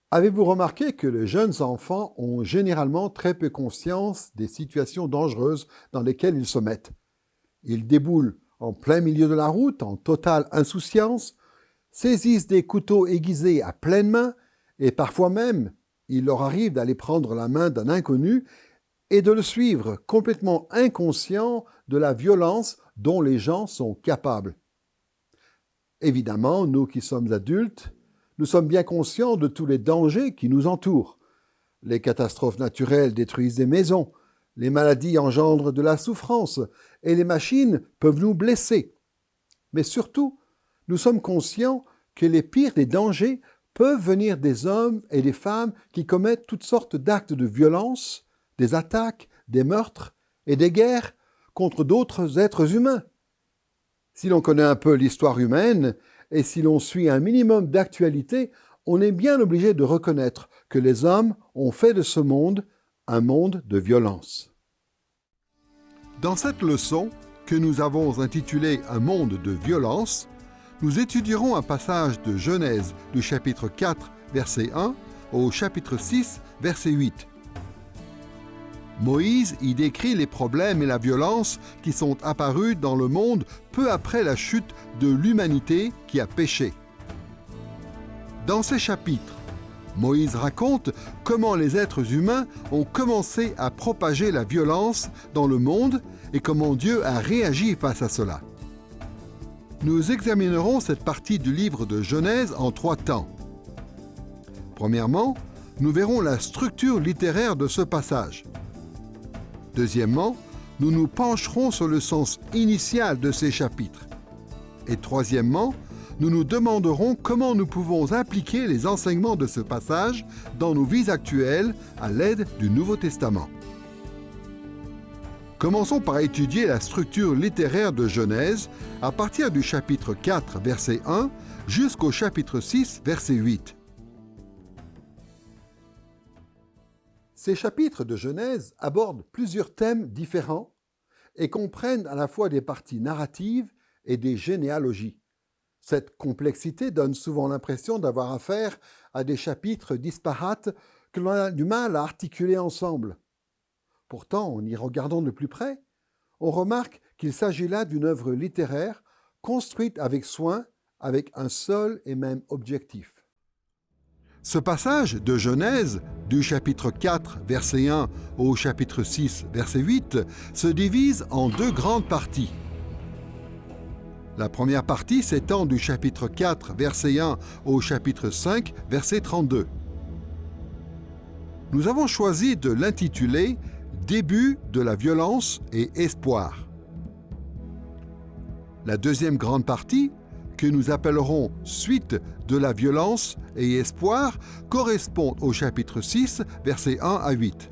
Avez-vous remarqué que les jeunes enfants ont généralement très peu conscience des situations dangereuses dans lesquelles ils se mettent? Ils déboulent en plein milieu de la route, en totale insouciance, saisissent des couteaux aiguisés à pleine main, et parfois même, il leur arrive d'aller prendre la main d'un inconnu et de le suivre, complètement inconscients de la violence dont les gens sont capables. Évidemment, nous qui sommes adultes, nous sommes bien conscients de tous les dangers qui nous entourent. Les catastrophes naturelles détruisent des maisons, les maladies engendrent de la souffrance, et les machines peuvent nous blesser. Mais surtout, nous sommes conscients que les pires des dangers peuvent venir des hommes et des femmes qui commettent toutes sortes d'actes de violence, des attaques, des meurtres et des guerres contre d'autres êtres humains. Si l'on connaît un peu l'histoire humaine et si l'on suit un minimum d'actualité, on est bien obligé de reconnaître que les hommes ont fait de ce monde un monde de violence. Dans cette leçon, que nous avons intitulée « Un monde de violence », nous étudierons un passage de Genèse du chapitre 4, verset 1 au chapitre 6, verset 8. Moïse y décrit les problèmes et la violence qui sont apparus dans le monde peu après la chute de l'humanité qui a péché. Dans ces chapitres, Moïse raconte comment les êtres humains ont commencé à propager la violence dans le monde et comment Dieu a réagi face à cela. Nous examinerons cette partie du livre de Genèse en 3 temps. Premièrement, nous verrons la structure littéraire de ce passage. Deuxièmement, nous nous pencherons sur le sens initial de ces chapitres. Et troisièmement, nous nous demanderons comment nous pouvons appliquer les enseignements de ce passage dans nos vies actuelles à l'aide du Nouveau Testament. Commençons par étudier la structure littéraire de Genèse à partir du chapitre 4, verset 1 jusqu'au chapitre 6, verset 8. Ces chapitres de Genèse abordent plusieurs thèmes différents et comprennent à la fois des parties narratives et des généalogies. Cette complexité donne souvent l'impression d'avoir affaire à des chapitres disparates que l'on a du mal à articuler ensemble. Pourtant, en y regardant de plus près, on remarque qu'il s'agit là d'une œuvre littéraire construite avec soin, avec un seul et même objectif. Ce passage de Genèse, du chapitre 4, verset 1 au chapitre 6, verset 8, se divise en 2 grandes parties. La première partie s'étend du chapitre 4, verset 1 au chapitre 5, verset 32. Nous avons choisi de l'intituler « Début de la violence et espoir ». La deuxième grande partie, que nous appellerons « Suite de la violence et espoir », correspond au chapitre 6, versets 1 à 8.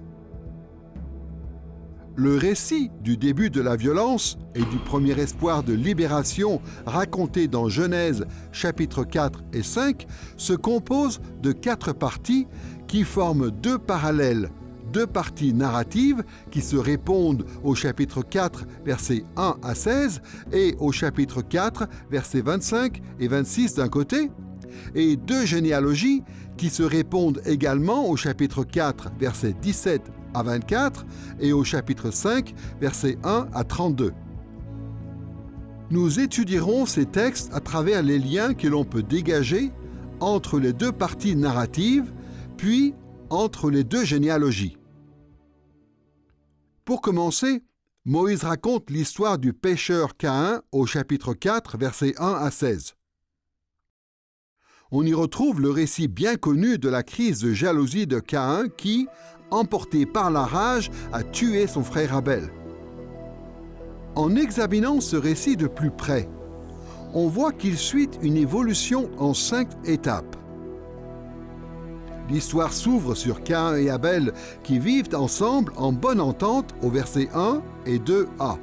Le récit du début de la violence et du premier espoir de libération raconté dans Genèse chapitres 4 et 5 se compose de 4 parties qui forment 2 parallèles, 2 parties narratives qui se répondent au chapitre 4, versets 1 à 16 et au chapitre 4, versets 25 et 26 d'un côté, et 2 généalogies qui se répondent également au chapitre 4, versets 17 à 24 et au chapitre 5, versets 1 à 32. Nous étudierons ces textes à travers les liens que l'on peut dégager entre les 2 parties narratives, puis entre les 2 généalogies. Pour commencer, Moïse raconte l'histoire du pécheur Caïn au chapitre 4, versets 1 à 16. On y retrouve le récit bien connu de la crise de jalousie de Caïn qui, emporté par la rage, a tué son frère Abel. En examinant ce récit de plus près, on voit qu'il suit une évolution en 5 étapes. L'histoire s'ouvre sur Caïn et Abel qui vivent ensemble en bonne entente au verset 1 et 2a.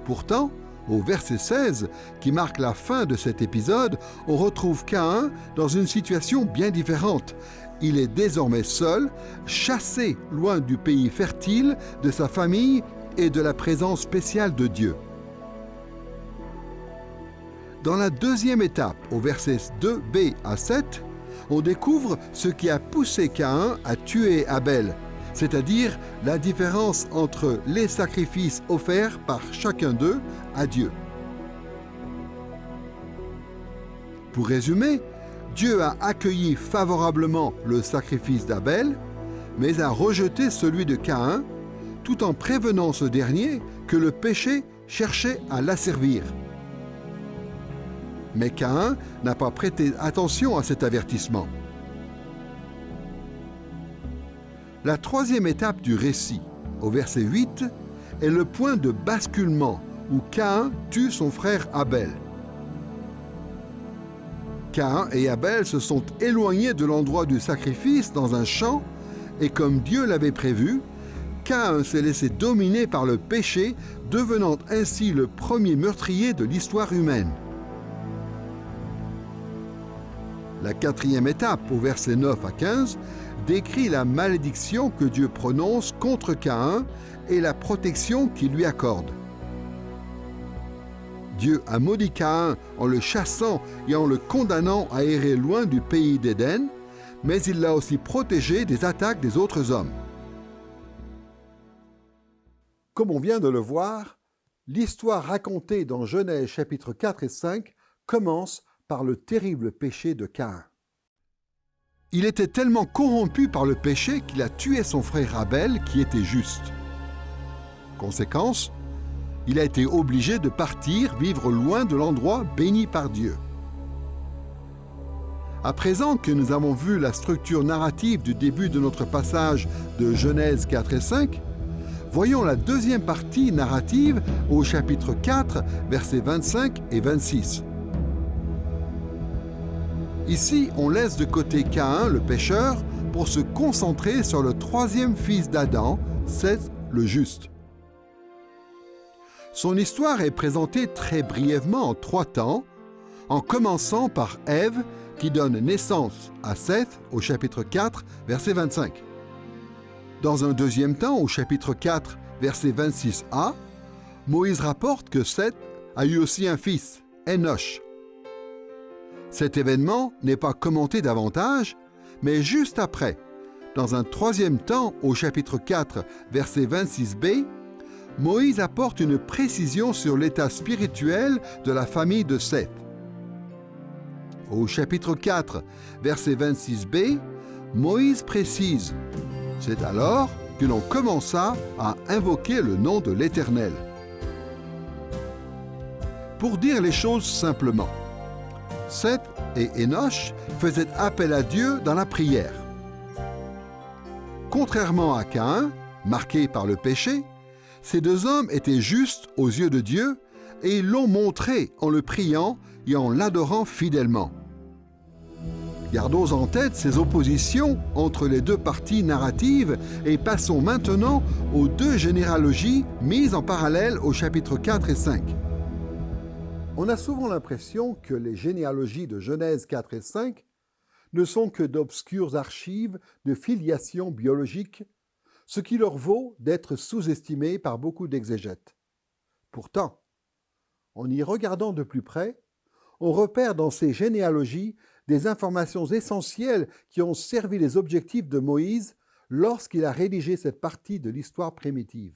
Pourtant, au verset 16, qui marque la fin de cet épisode, on retrouve Caïn dans une situation bien différente. Il est désormais seul, chassé loin du pays fertile, de sa famille et de la présence spéciale de Dieu. Dans la deuxième étape, au versets 2b à 7, on découvre ce qui a poussé Caïn à tuer Abel, c'est-à-dire la différence entre les sacrifices offerts par chacun d'eux à Dieu. Pour résumer, Dieu a accueilli favorablement le sacrifice d'Abel, mais a rejeté celui de Caïn, tout en prévenant ce dernier que le péché cherchait à l'asservir. Mais Caïn n'a pas prêté attention à cet avertissement. La troisième étape du récit, au verset 8, est le point de basculement où Caïn tue son frère Abel. Caïn et Abel se sont éloignés de l'endroit du sacrifice dans un champ, et comme Dieu l'avait prévu, Caïn s'est laissé dominer par le péché, devenant ainsi le premier meurtrier de l'histoire humaine. La quatrième étape, au verset 9 à 15, décrit la malédiction que Dieu prononce contre Caïn et la protection qu'il lui accorde. Dieu a maudit Caïn en le chassant et en le condamnant à errer loin du pays d'Éden, mais il l'a aussi protégé des attaques des autres hommes. Comme on vient de le voir, l'histoire racontée dans Genèse chapitres 4 et 5 commence par le terrible péché de Caïn. Il était tellement corrompu par le péché qu'il a tué son frère Abel qui était juste. Conséquence, il a été obligé de partir vivre loin de l'endroit béni par Dieu. À présent que nous avons vu la structure narrative du début de notre passage de Genèse 4 et 5, voyons la deuxième partie narrative au chapitre 4, versets 25 et 26. Ici, on laisse de côté Caïn, le pécheur, pour se concentrer sur le troisième fils d'Adam, Seth, le juste. Son histoire est présentée très brièvement en 3 temps, en commençant par Ève, qui donne naissance à Seth au chapitre 4, verset 25. Dans un deuxième temps, au chapitre 4, verset 26a, Moïse rapporte que Seth a eu aussi un fils, Enoch. Cet événement n'est pas commenté davantage, mais juste après, dans un troisième temps, au chapitre 4, verset 26b, Moïse apporte une précision sur l'état spirituel de la famille de Seth. Au chapitre 4, verset 26b, Moïse précise « C'est alors que l'on commença à invoquer le nom de l'Éternel. » Pour dire les choses simplement, Seth et Enoch faisaient appel à Dieu dans la prière. Contrairement à Caïn, marqué par le péché, ces 2 hommes étaient justes aux yeux de Dieu et ils l'ont montré en le priant et en l'adorant fidèlement. Gardons en tête ces oppositions entre les 2 parties narratives et passons maintenant aux 2 généalogies mises en parallèle au chapitre 4 et 5. On a souvent l'impression que les généalogies de Genèse 4 et 5 ne sont que d'obscures archives de filiation biologique, ce qui leur vaut d'être sous-estimées par beaucoup d'exégètes. Pourtant, en y regardant de plus près, on repère dans ces généalogies des informations essentielles qui ont servi les objectifs de Moïse lorsqu'il a rédigé cette partie de l'histoire primitive.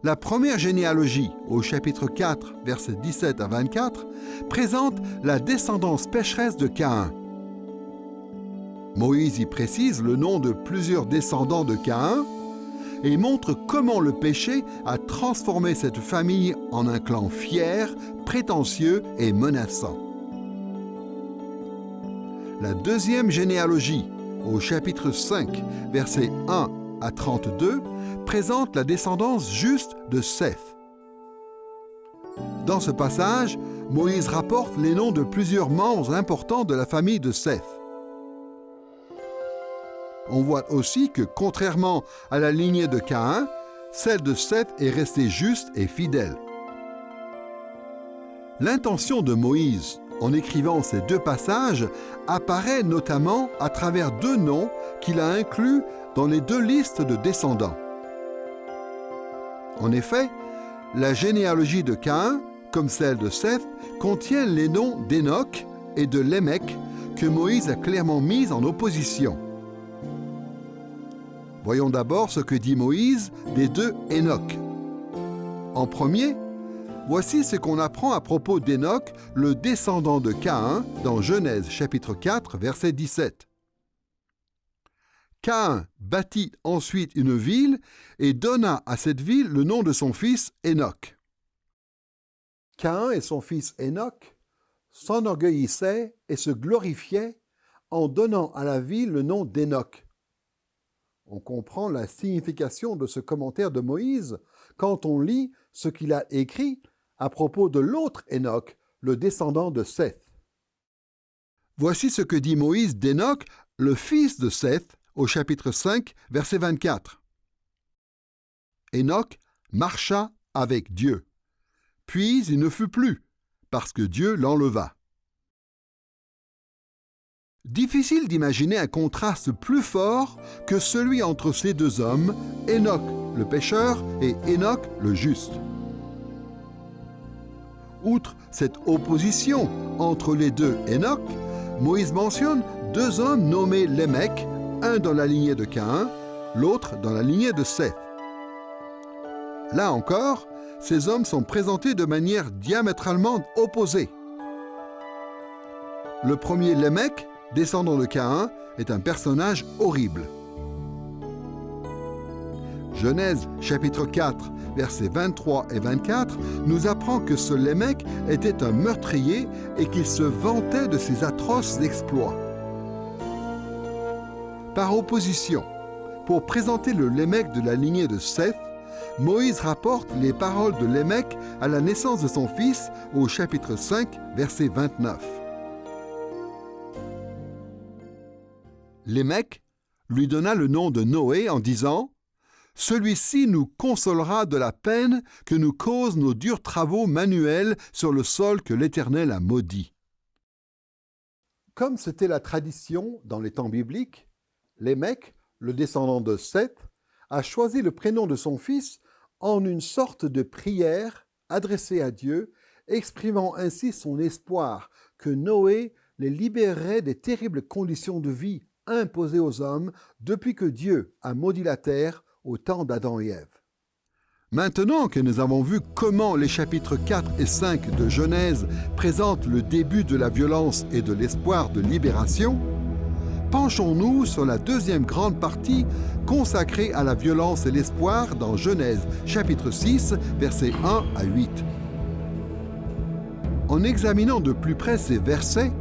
La première généalogie, au chapitre 4, versets 17 à 24, présente la descendance pécheresse de Caïn. Moïse y précise le nom de plusieurs descendants de Caïn et montre comment le péché a transformé cette famille en un clan fier, prétentieux et menaçant. La deuxième généalogie, au chapitre 5, versets 1 à 32, présente la descendance juste de Seth. Dans ce passage, Moïse rapporte les noms de plusieurs membres importants de la famille de Seth. On voit aussi que, contrairement à la lignée de Caïn, celle de Seth est restée juste et fidèle. L'intention de Moïse, en écrivant ces 2 passages, apparaît notamment à travers 2 noms qu'il a inclus dans les 2 listes de descendants. En effet, la généalogie de Caïn, comme celle de Seth, contiennent les noms d'Enoch et de Lémec, que Moïse a clairement mises en opposition. Voyons d'abord ce que dit Moïse des deux Enoch. En premier, voici ce qu'on apprend à propos d'Enoch, le descendant de Caïn, dans Genèse chapitre 4, verset 17. Caïn bâtit ensuite une ville et donna à cette ville le nom de son fils Enoch. Caïn et son fils Enoch s'enorgueillissaient et se glorifiaient en donnant à la ville le nom d'Enoch. On comprend la signification de ce commentaire de Moïse quand on lit ce qu'il a écrit à propos de l'autre Enoch, le descendant de Seth. Voici ce que dit Moïse d'Enoch, le fils de Seth, au chapitre 5, verset 24. Enoch marcha avec Dieu, puis il ne fut plus, parce que Dieu l'enleva. Difficile d'imaginer un contraste plus fort que celui entre ces deux hommes, Enoch le pécheur et Enoch le juste. Outre cette opposition entre les deux Enoch, Moïse mentionne deux hommes nommés Lémec, un dans la lignée de Caïn, l'autre dans la lignée de Seth. Là encore, ces hommes sont présentés de manière diamétralement opposée. Le premier Lémec, descendant de Caïn, est un personnage horrible. Genèse chapitre 4, versets 23 et 24, nous apprend que ce Lémec était un meurtrier et qu'il se vantait de ses atroces exploits. Par opposition, pour présenter le Lémec de la lignée de Seth, Moïse rapporte les paroles de Lémec à la naissance de son fils au chapitre 5, verset 29. Lémec lui donna le nom de Noé en disant « Celui-ci nous consolera de la peine que nous causent nos durs travaux manuels sur le sol que l'Éternel a maudit. » Comme c'était la tradition dans les temps bibliques, Lémec, le descendant de Seth, a choisi le prénom de son fils en une sorte de prière adressée à Dieu, exprimant ainsi son espoir que Noé les libérerait des terribles conditions de vie imposées aux hommes depuis que Dieu a maudit la terre au temps d'Adam et Ève. Maintenant que nous avons vu comment les chapitres 4 et 5 de Genèse présentent le début de la violence et de l'espoir de libération, penchons-nous sur la deuxième grande partie consacrée à la violence et l'espoir dans Genèse, chapitre 6, versets 1 à 8. En examinant de plus près ces versets,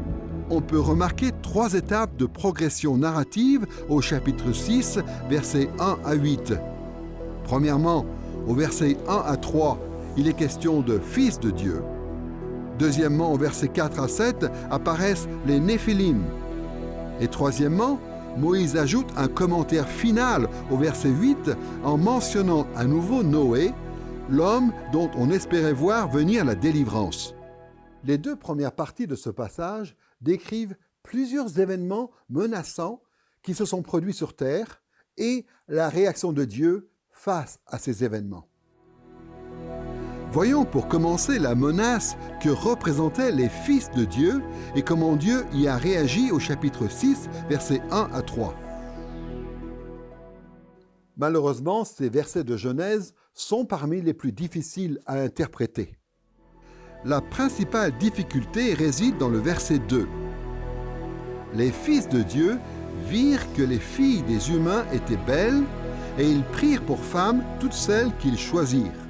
on peut remarquer trois étapes de progression narrative au chapitre 6, versets 1 à 8. Premièrement, au verset 1 à 3, il est question de fils de Dieu. Deuxièmement, au verset 4 à 7, apparaissent les Néphilim. Et troisièmement, Moïse ajoute un commentaire final au verset 8 en mentionnant à nouveau Noé, l'homme dont on espérait voir venir la délivrance. Les deux premières parties de ce passage décrivent plusieurs événements menaçants qui se sont produits sur terre et la réaction de Dieu face à ces événements. Voyons pour commencer la menace que représentaient les fils de Dieu et comment Dieu y a réagi au chapitre 6, versets 1 à 3. Malheureusement, ces versets de Genèse sont parmi les plus difficiles à interpréter. La principale difficulté réside dans le verset 2. Les fils de Dieu virent que les filles des humains étaient belles et ils prirent pour femmes toutes celles qu'ils choisirent.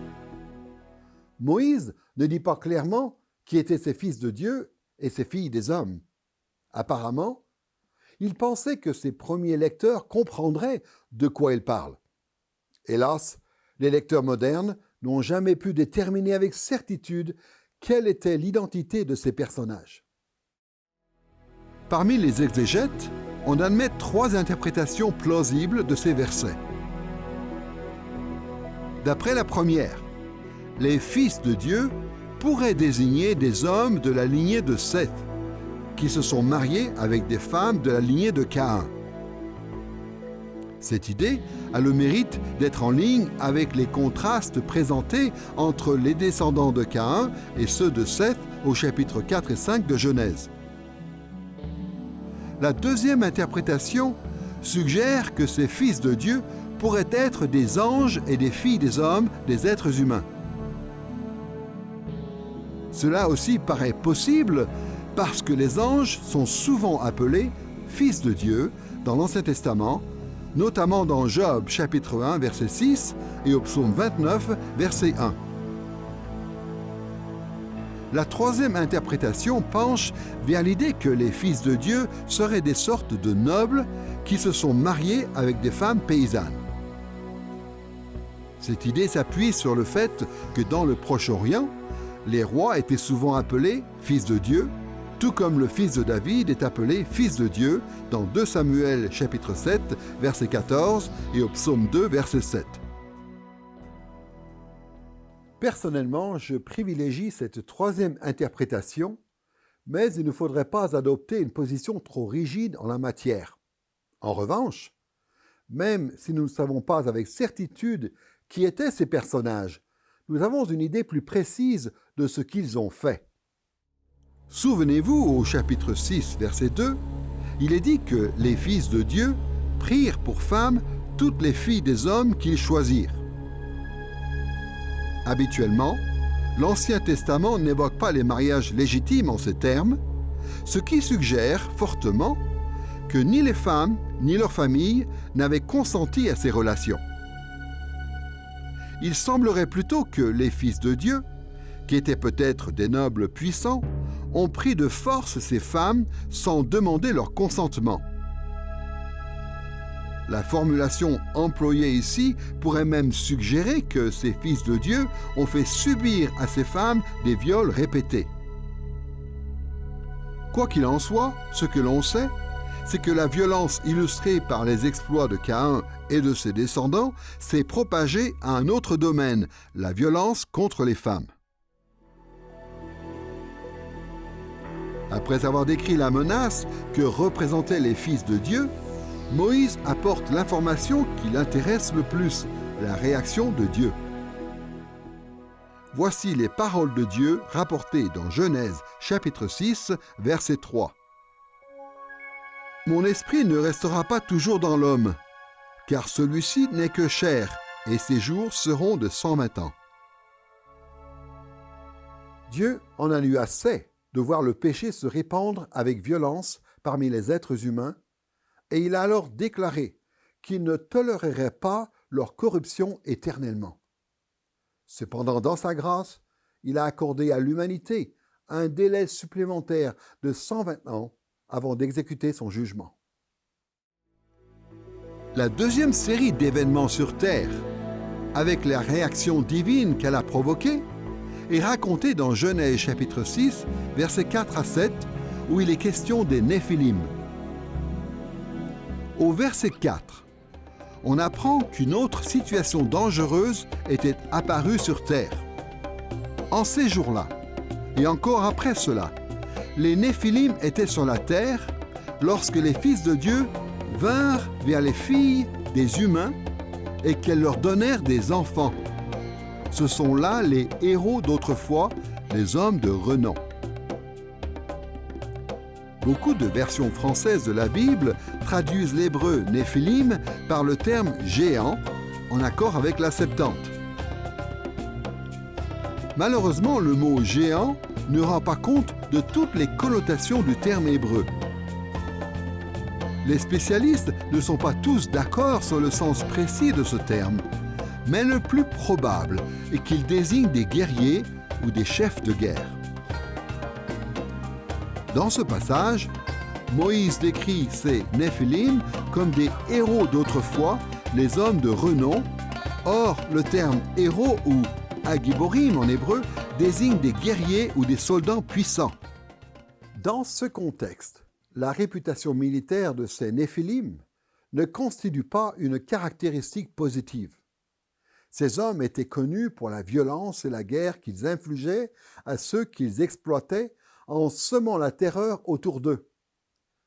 Moïse ne dit pas clairement qui étaient ces fils de Dieu et ces filles des hommes. Apparemment, il pensait que ses premiers lecteurs comprendraient de quoi il parle. Hélas, les lecteurs modernes n'ont jamais pu déterminer avec certitude quelle était l'identité de ces personnages. Parmi les exégètes, on admet trois interprétations plausibles de ces versets. D'après la première, les fils de Dieu pourraient désigner des hommes de la lignée de Seth, qui se sont mariés avec des femmes de la lignée de Caïn. Cette idée a le mérite d'être en ligne avec les contrastes présentés entre les descendants de Caïn et ceux de Seth au chapitre 4 et 5 de Genèse. La deuxième interprétation suggère que ces fils de Dieu pourraient être des anges et des filles des hommes, des êtres humains. Cela aussi paraît possible parce que les anges sont souvent appelés fils de Dieu dans l'Ancien Testament, notamment dans Job chapitre 1 verset 6 et au psaume 29 verset 1. La troisième interprétation penche vers l'idée que les fils de Dieu seraient des sortes de nobles qui se sont mariés avec des femmes paysannes. Cette idée s'appuie sur le fait que dans le Proche-Orient, les rois étaient souvent appelés fils de Dieu, tout comme le fils de David est appelé fils de Dieu dans 2 Samuel chapitre 7 verset 14 et au psaume 2 verset 7. Personnellement, je privilégie cette troisième interprétation, mais il ne faudrait pas adopter une position trop rigide en la matière. En revanche, même si nous ne savons pas avec certitude qui étaient ces personnages, nous avons une idée plus précise de ce qu'ils ont fait. Souvenez-vous, au chapitre 6, verset 2, il est dit que les fils de Dieu prirent pour femmes toutes les filles des hommes qu'ils choisirent. Habituellement, l'Ancien Testament n'évoque pas les mariages légitimes en ces termes, ce qui suggère fortement que ni les femmes ni leurs familles n'avaient consenti à ces relations. Il semblerait plutôt que les fils de Dieu, qui étaient peut-être des nobles puissants, ont pris de force ces femmes sans demander leur consentement. La formulation employée ici pourrait même suggérer que ces fils de Dieu ont fait subir à ces femmes des viols répétés. Quoi qu'il en soit, ce que l'on sait, c'est que la violence illustrée par les exploits de Caïn et de ses descendants s'est propagée à un autre domaine, la violence contre les femmes. Après avoir décrit la menace que représentaient les fils de Dieu, Moïse apporte l'information qui l'intéresse le plus, la réaction de Dieu. Voici les paroles de Dieu rapportées dans Genèse chapitre 6, verset 3. « Mon esprit ne restera pas toujours dans l'homme, car celui-ci n'est que chair, et ses jours seront de 120 ans. » Dieu en a eu assez de voir le péché se répandre avec violence parmi les êtres humains, et il a alors déclaré qu'il ne tolérerait pas leur corruption éternellement. Cependant, dans sa grâce, il a accordé à l'humanité un délai supplémentaire de 120 ans avant d'exécuter son jugement. La deuxième série d'événements sur Terre, avec la réaction divine qu'elle a provoquée, est racontée dans Genèse chapitre 6, versets 4 à 7, où il est question des Néphilim. Au verset 4, on apprend qu'une autre situation dangereuse était apparue sur Terre. En ces jours-là, et encore après cela, les Néphilim étaient sur la terre lorsque les fils de Dieu vinrent vers les filles des humains et qu'elles leur donnèrent des enfants. Ce sont là les héros d'autrefois, les hommes de renom. Beaucoup de versions françaises de la Bible traduisent l'hébreu Néphilim par le terme géant, en accord avec la Septante. Malheureusement, le mot géant ne rend pas compte de toutes les connotations du terme hébreu. Les spécialistes ne sont pas tous d'accord sur le sens précis de ce terme, mais le plus probable est qu'il désigne des guerriers ou des chefs de guerre. Dans ce passage, Moïse décrit ces Néphilim comme des héros d'autrefois, les hommes de renom. Or, le terme héros ou Agiborim en hébreu désigne des guerriers ou des soldats puissants. Dans ce contexte, la réputation militaire de ces Néphilim ne constitue pas une caractéristique positive. Ces hommes étaient connus pour la violence et la guerre qu'ils infligeaient à ceux qu'ils exploitaient en semant la terreur autour d'eux.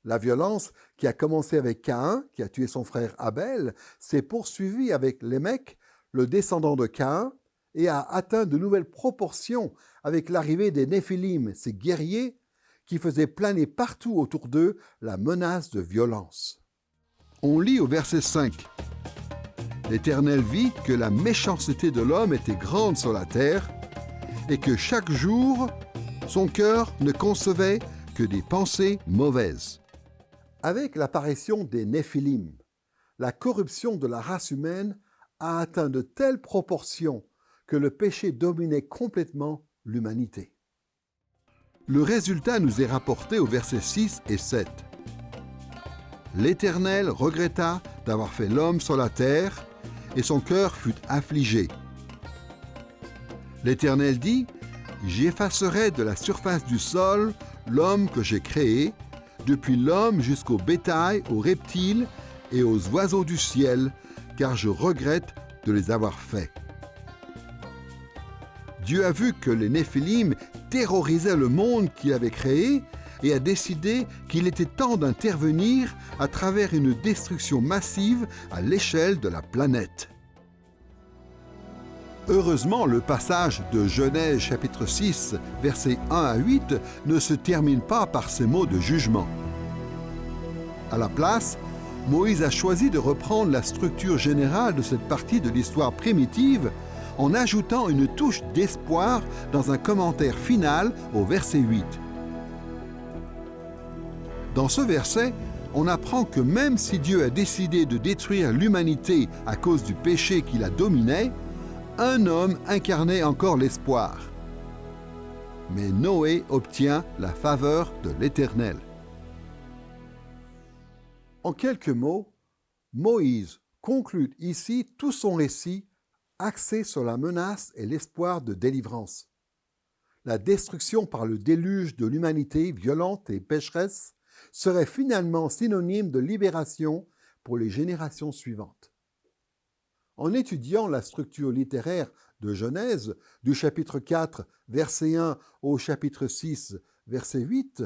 La violence qui a commencé avec Caïn, qui a tué son frère Abel, s'est poursuivie avec Lémec, le descendant de Caïn, et a atteint de nouvelles proportions avec l'arrivée des Néphilim, ces guerriers qui faisaient planer partout autour d'eux la menace de violence. On lit au verset 5. L'Éternel vit que la méchanceté de l'homme était grande sur la terre et que chaque jour, son cœur ne concevait que des pensées mauvaises. Avec l'apparition des Néphilim, la corruption de la race humaine a atteint de telles proportions que le péché dominait complètement l'humanité. Le résultat nous est rapporté aux versets 6 et 7. L'Éternel regretta d'avoir fait l'homme sur la terre, et son cœur fut affligé. L'Éternel dit, « J'effacerai de la surface du sol l'homme que j'ai créé, depuis l'homme jusqu'au bétail, aux reptiles et aux oiseaux du ciel, car je regrette de les avoir faits. » Dieu a vu que les Néphilim terrorisaient le monde qu'il avait créé et a décidé qu'il était temps d'intervenir à travers une destruction massive à l'échelle de la planète. Heureusement, le passage de Genèse chapitre 6, versets 1 à 8 ne se termine pas par ces mots de jugement. À la place, Moïse a choisi de reprendre la structure générale de cette partie de l'histoire primitive en ajoutant une touche d'espoir dans un commentaire final au verset 8. Dans ce verset, on apprend que même si Dieu a décidé de détruire l'humanité à cause du péché qui la dominait, un homme incarnait encore l'espoir. Mais Noé obtient la faveur de l'Éternel. En quelques mots, Moïse conclut ici tout son récit axé sur la menace et l'espoir de délivrance. La destruction par le déluge de l'humanité violente et pécheresse serait finalement synonyme de libération pour les générations suivantes. En étudiant la structure littéraire de Genèse, du chapitre 4, verset 1 au chapitre 6, verset 8,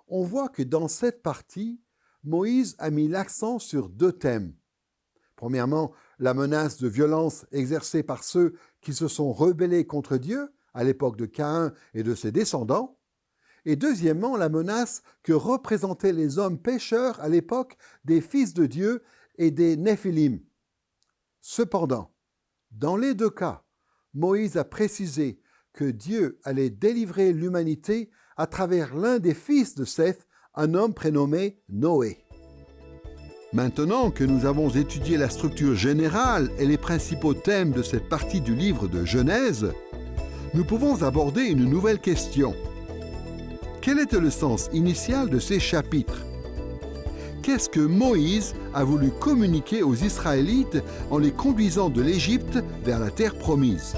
on voit que dans cette partie, Moïse a mis l'accent sur deux thèmes. Premièrement, la menace de violence exercée par ceux qui se sont rebellés contre Dieu à l'époque de Caïn et de ses descendants. Et deuxièmement, la menace que représentaient les hommes pécheurs à l'époque des fils de Dieu et des Néphilim. Cependant, dans les deux cas, Moïse a précisé que Dieu allait délivrer l'humanité à travers l'un des fils de Seth, un homme prénommé Noé. Maintenant que nous avons étudié la structure générale et les principaux thèmes de cette partie du livre de Genèse, nous pouvons aborder une nouvelle question. Quel était le sens initial de ces chapitres? Qu'est-ce que Moïse a voulu communiquer aux Israélites en les conduisant de l'Égypte vers la terre promise?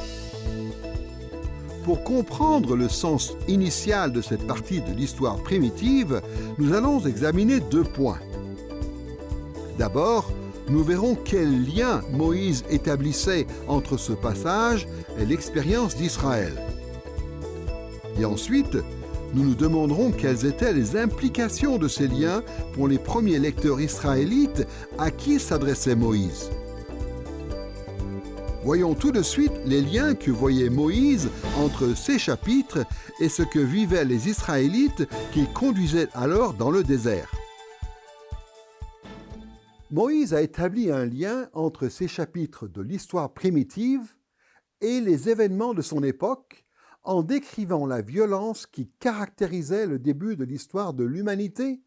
Pour comprendre le sens initial de cette partie de l'histoire primitive, nous allons examiner deux points. D'abord, nous verrons quel lien Moïse établissait entre ce passage et l'expérience d'Israël. Et ensuite, nous nous demanderons quelles étaient les implications de ces liens pour les premiers lecteurs israélites à qui s'adressait Moïse. Voyons tout de suite les liens que voyait Moïse entre ces chapitres et ce que vivaient les Israélites qu'il conduisait alors dans le désert. Moïse a établi un lien entre ces chapitres de l'histoire primitive et les événements de son époque en décrivant la violence qui caractérisait le début de l'histoire de l'humanité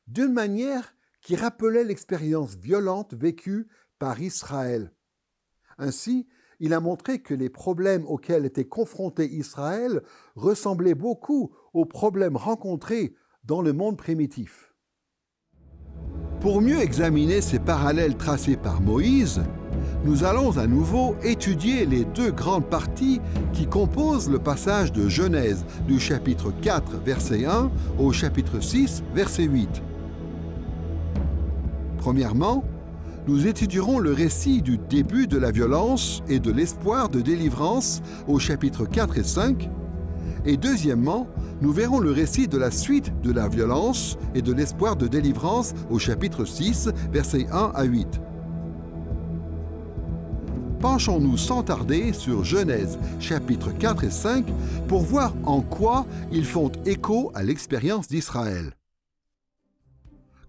d'une manière qui rappelait l'expérience violente vécue par Israël. Ainsi, il a montré que les problèmes auxquels était confronté Israël ressemblaient beaucoup aux problèmes rencontrés dans le monde primitif. Pour mieux examiner ces parallèles tracés par Moïse, nous allons à nouveau étudier les deux grandes parties qui composent le passage de Genèse du chapitre 4, verset 1 au chapitre 6, verset 8. Premièrement, nous étudierons le récit du début de la violence et de l'espoir de délivrance au chapitre 4 et 5. Et deuxièmement, nous verrons le récit de la suite de la violence et de l'espoir de délivrance au chapitre 6, versets 1 à 8. penchons-nous sans tarder sur Genèse chapitres 4 et 5 pour voir en quoi ils font écho à l'expérience d'Israël.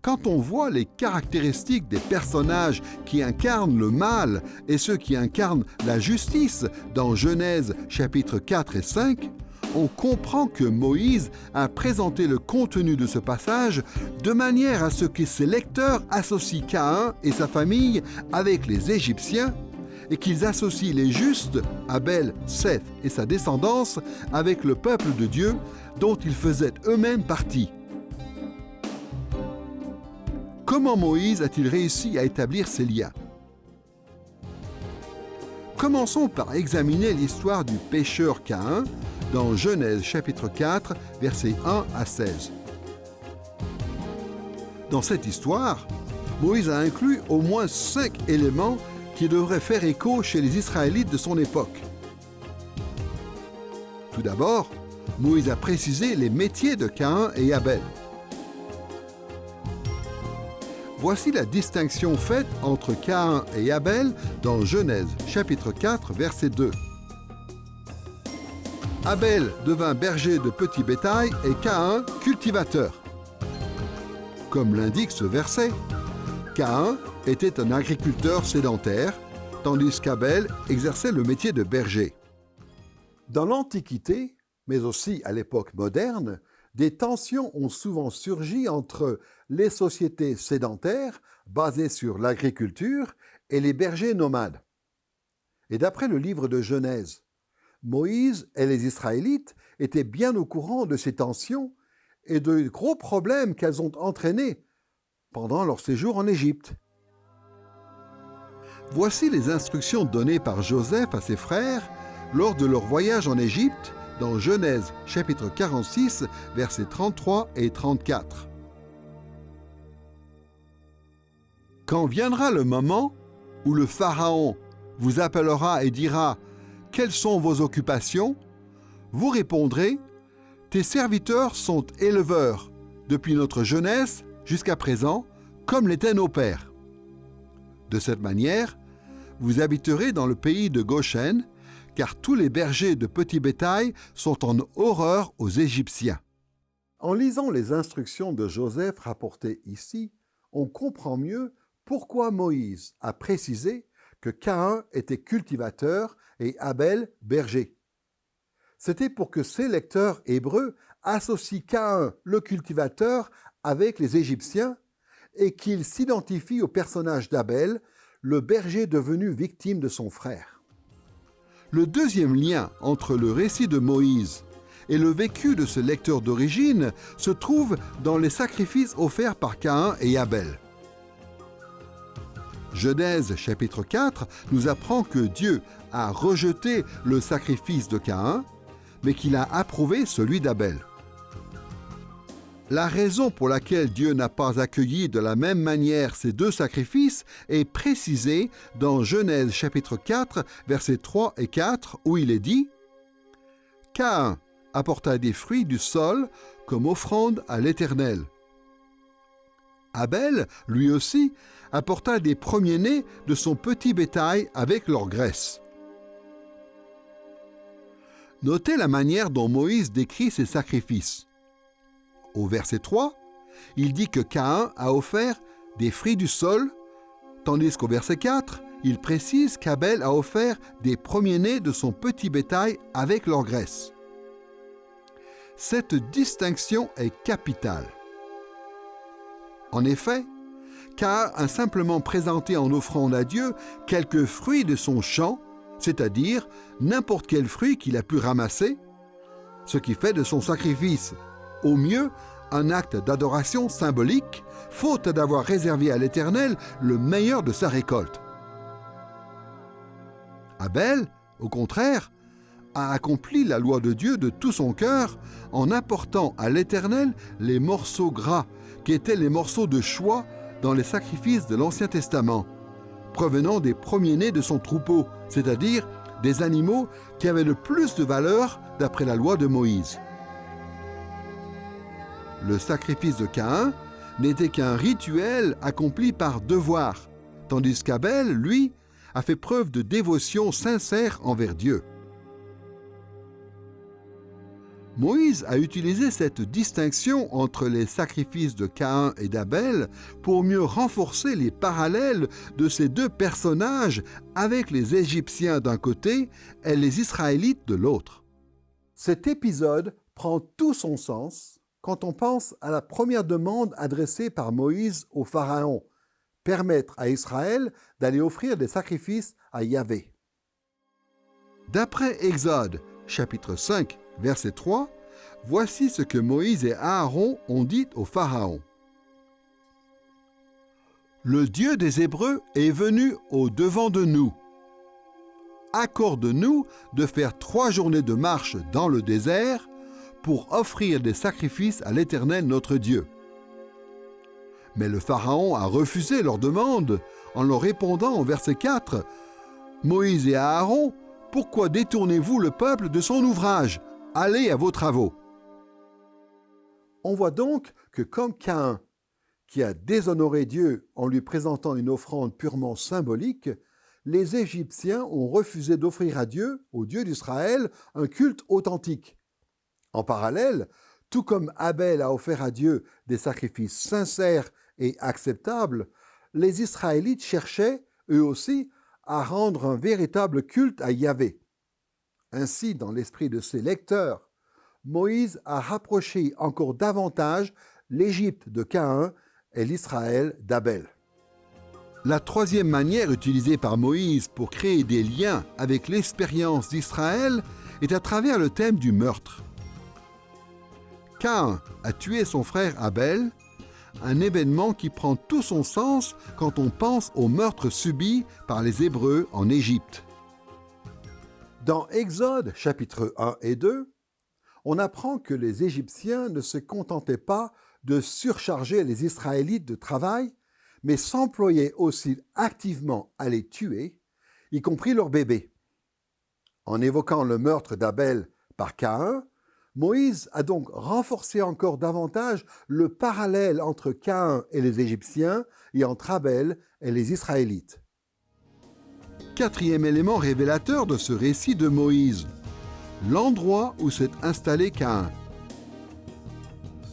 Quand on voit les caractéristiques des personnages qui incarnent le mal et ceux qui incarnent la justice dans Genèse chapitres 4 et 5, on comprend que Moïse a présenté le contenu de ce passage de manière à ce que ses lecteurs associent Caïn et sa famille avec les Égyptiens et qu'ils associent les justes, Abel, Seth et sa descendance, avec le peuple de Dieu dont ils faisaient eux-mêmes partie. Comment Moïse a-t-il réussi à établir ces liens? Commençons par examiner l'histoire du pécheur Caïn dans Genèse chapitre 4, versets 1 à 16. Dans cette histoire, Moïse a inclus au moins 5 éléments qui devraient faire écho chez les Israélites de son époque. Tout d'abord, Moïse a précisé les métiers de Caïn et Abel. Voici la distinction faite entre Caïn et Abel dans Genèse chapitre 4, verset 2. Abel devint berger de petit bétail et Caïn cultivateur. Comme l'indique ce verset, Caïn était un agriculteur sédentaire, tandis qu'Abel exerçait le métier de berger. Dans l'Antiquité, mais aussi à l'époque moderne, des tensions ont souvent surgi entre les sociétés sédentaires, basées sur l'agriculture, et les bergers nomades. Et d'après le livre de Genèse, Moïse et les Israélites étaient bien au courant de ces tensions et de gros problèmes qu'elles ont entraînés pendant leur séjour en Égypte. Voici les instructions données par Joseph à ses frères lors de leur voyage en Égypte dans Genèse chapitre 46, versets 33 et 34. Quand viendra le moment où le Pharaon vous appellera et dira « Quelles sont vos occupations ?» vous répondrez « Tes serviteurs sont éleveurs depuis notre jeunesse jusqu'à présent, comme l'étaient nos pères. » De cette manière, vous habiterez dans le pays de Goshen, car tous les bergers de petit bétail sont en horreur aux Égyptiens. En lisant les instructions de Joseph rapportées ici, on comprend mieux pourquoi Moïse a précisé que Caïn était cultivateur et Abel berger. C'était pour que ses lecteurs hébreux associent Caïn, le cultivateur, avec les Égyptiens et qu'ils s'identifient au personnage d'Abel, le berger devenu victime de son frère. Le deuxième lien entre le récit de Moïse et le vécu de ce lecteur d'origine se trouve dans les sacrifices offerts par Caïn et Abel. Genèse chapitre 4 nous apprend que Dieu a rejeté le sacrifice de Caïn, mais qu'il a approuvé celui d'Abel. La raison pour laquelle Dieu n'a pas accueilli de la même manière ces deux sacrifices est précisée dans Genèse chapitre 4, versets 3 et 4, où il est dit « Caïn apporta des fruits du sol comme offrande à l'Éternel. Abel, lui aussi, apporta des premiers-nés de son petit bétail avec leur graisse. » Notez la manière dont Moïse décrit ces sacrifices. Au verset 3, il dit que Caïn a offert des fruits du sol, tandis qu'au verset 4, il précise qu'Abel a offert des premiers-nés de son petit bétail avec leur graisse. Cette distinction est capitale. En effet, Caïn a simplement présenté en offrande à Dieu quelques fruits de son champ, c'est-à-dire n'importe quel fruit qu'il a pu ramasser, ce qui fait de son sacrifice au mieux un acte d'adoration symbolique, faute d'avoir réservé à l'Éternel le meilleur de sa récolte. Abel, au contraire, a accompli la loi de Dieu de tout son cœur en apportant à l'Éternel les morceaux gras, qui étaient les morceaux de choix dans les sacrifices de l'Ancien Testament, provenant des premiers-nés de son troupeau, c'est-à-dire des animaux qui avaient le plus de valeur d'après la loi de Moïse. Le sacrifice de Caïn n'était qu'un rituel accompli par devoir, tandis qu'Abel, lui, a fait preuve de dévotion sincère envers Dieu. Moïse a utilisé cette distinction entre les sacrifices de Caïn et d'Abel pour mieux renforcer les parallèles de ces deux personnages avec les Égyptiens d'un côté et les Israélites de l'autre. Cet épisode prend tout son sens quand on pense à la première demande adressée par Moïse au Pharaon, permettre à Israël d'aller offrir des sacrifices à Yahvé. D'après Exode, chapitre 5, verset 3, voici ce que Moïse et Aaron ont dit au Pharaon. « Le Dieu des Hébreux est venu au-devant de nous. Accorde-nous de faire 3 journées de marche dans le désert pour offrir des sacrifices à l'Éternel notre Dieu. » Mais le Pharaon a refusé leur demande en leur répondant au verset 4 « Moïse et Aaron, pourquoi détournez-vous le peuple de son ouvrage? Allez à vos travaux. » On voit donc que comme Caïn, qui a déshonoré Dieu en lui présentant une offrande purement symbolique, les Égyptiens ont refusé d'offrir à Dieu, au Dieu d'Israël, un culte authentique. En parallèle, tout comme Abel a offert à Dieu des sacrifices sincères et acceptables, les Israélites cherchaient, eux aussi, à rendre un véritable culte à Yahvé. Ainsi, dans l'esprit de ses lecteurs, Moïse a rapproché encore davantage l'Égypte de Caïn et l'Israël d'Abel. La troisième manière utilisée par Moïse pour créer des liens avec l'expérience d'Israël est à travers le thème du meurtre. Caïn a tué son frère Abel, un événement qui prend tout son sens quand on pense au meurtre subi par les Hébreux en Égypte. Dans Exode chapitre 1 et 2, on apprend que les Égyptiens ne se contentaient pas de surcharger les Israélites de travail, mais s'employaient aussi activement à les tuer, y compris leurs bébés. En évoquant le meurtre d'Abel par Caïn, Moïse a donc renforcé encore davantage le parallèle entre Caïn et les Égyptiens et entre Abel et les Israélites. Quatrième élément révélateur de ce récit de Moïse, l'endroit où s'est installé Caïn.